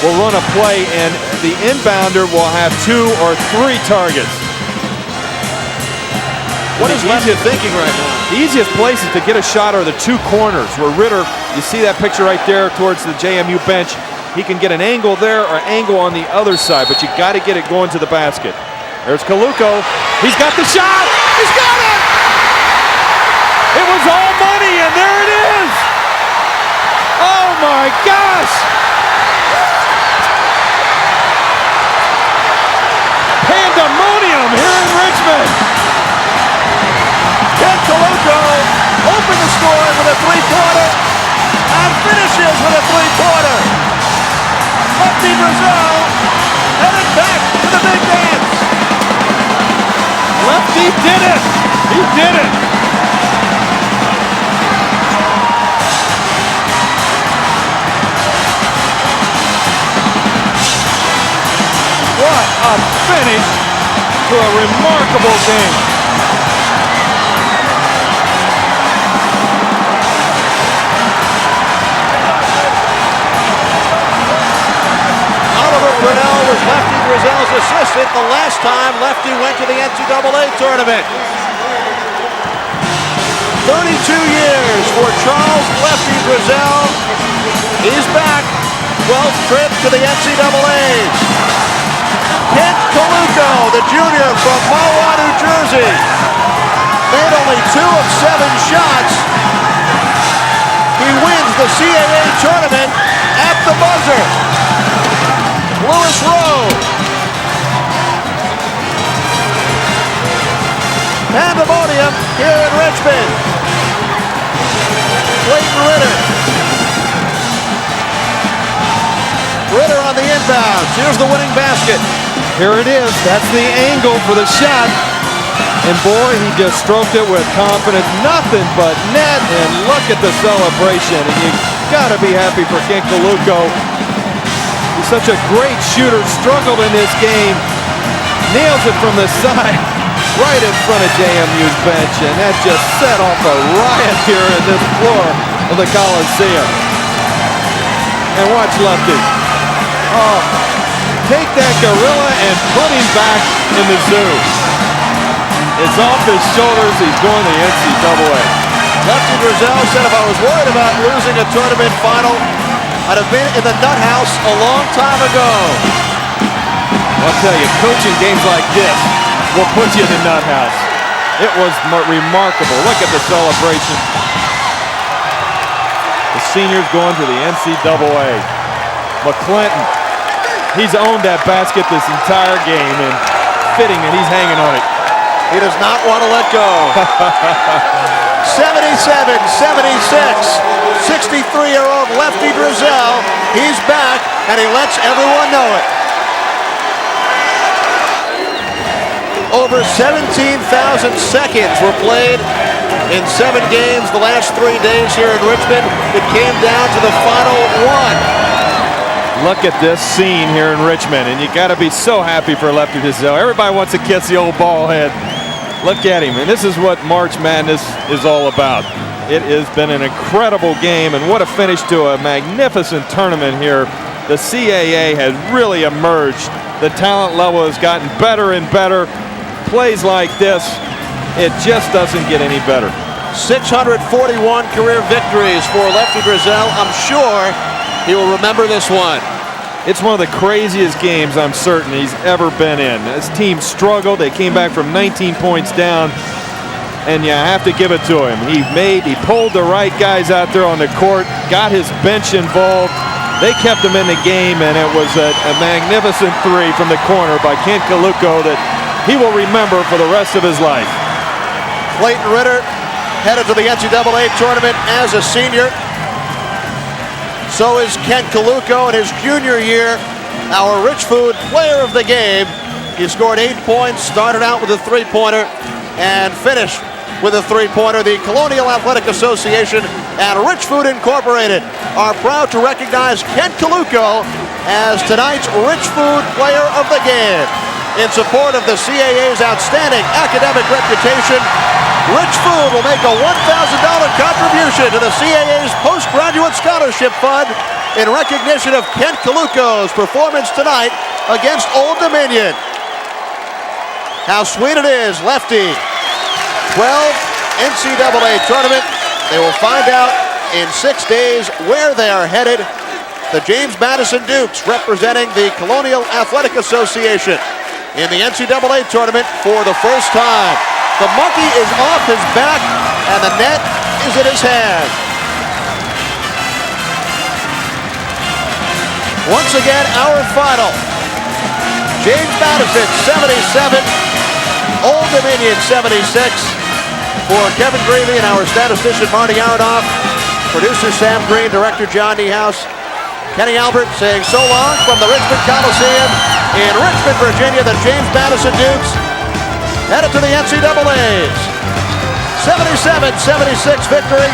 will run a play, and the inbounder will have 2 or 3 targets. What is Lefty thinking right now? The easiest places to get a shot are the 2 corners, where Ritter, you see that picture right there towards the JMU bench. He can get an angle there or angle on the other side, but you got to get it going to the basket. There's Kaluko. He's got the shot. He's got it! It was all money, and there it is! Oh my gosh! Pandemonium here in Richmond! Ken Kaluko opened the scoring with a three-pointer and finishes with a three-pointer. Lefty Brazil headed back to the big dance. Lefty did it! He did it! What a finish to a remarkable game. Brunell was Lefty Brazil's assistant the last time Lefty went to the NCAA tournament. 32 years for Charles Lefty Brazil. He's back. 12th trip to the NCAAs. Kent Kaluko, the junior from Mahwah, New Jersey, made only 2 of 7 shots. He wins the CAA tournament at the buzzer. Lewis Rowe. Pandemonium here in Richmond. Clayton Ritter. Ritter on the inbound. Here's the winning basket. Here it is. That's the angle for the shot. And boy, he just stroked it with confidence. Nothing but net. And look at the celebration. And you got to be happy for Kent Kaluko. He's such a great shooter, struggled in this game, nails it from the side, right in front of JMU's bench, and that just set off a riot here in this floor of the Coliseum. And watch Lefty. Oh, take that gorilla and put him back in the zoo. It's off his shoulders, he's going to the NCAA. Lefty Brazil said if I was worried about losing a tournament final, I'd have been in the nut house a long time ago. I'll tell you, coaching games like this will put you in the nut house. It was remarkable. Look at the celebration. The seniors going to the NCAA. McClinton, he's owned that basket this entire game, and fitting that he's hanging on it. He does not want to let go. 77-76. 63-year-old Lefty Brazil, he's back, and he lets everyone know it. Over 17,000 seconds were played in 7 games the last 3 days here in Richmond. It came down to the final 1. Look at this scene here in Richmond, and you got to be so happy for Lefty Brazil. Everybody wants to kiss the old ball head. Look at him, and this is what March Madness is all about. It has been an incredible game, and what a finish to a magnificent tournament here. The CAA has really emerged The talent level has gotten better and better. Plays like this, it just doesn't get any better. 641 career victories for Lefty Driesell. I'm sure he will remember this one. It's one of the craziest games I'm certain he's ever been in. His team struggled. They came back from 19 points down, and you have to give it to him. He pulled the right guys out there on the court, got his bench involved. They kept him in the game, and it was a magnificent three from the corner by Kent Kaluko that he will remember for the rest of his life. Clayton Ritter headed to the NCAA tournament as a senior. So is Kent Kaluko in his junior year, our Rich Food player of the game. He scored 8 points, started out with a three-pointer, and finished with a three-pointer. The Colonial Athletic Association and Rich Food Incorporated are proud to recognize Kent Kaluko as tonight's Rich Food player of the game. In support of the CAA's outstanding academic reputation, Rich Food will make a $1,000 contribution to the CAA's Postgraduate Scholarship Fund in recognition of Kent Kaluko's performance tonight against Old Dominion. How sweet it is, Lefty. 12 NCAA tournament. They will find out in 6 days where they are headed. The James Madison Dukes representing the Colonial Athletic Association in the NCAA tournament for the first time. The monkey is off his back and the net is in his hand. Once again, our final. James Madison 77, Old Dominion 76. For Kevin Greeley and our statistician Marty Aronoff, producer Sam Green, director John Niehaus, Kenny Albert saying so long from the Richmond Coliseum in Richmond, Virginia. The James Madison Dukes headed to the NCAAs. 77-76 victory.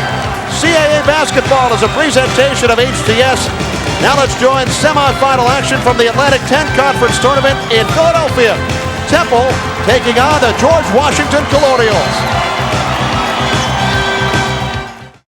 CAA basketball is a presentation of HTS. Now let's join semifinal action from the Atlantic 10 Conference Tournament in Philadelphia. Temple taking on the George Washington Colonials.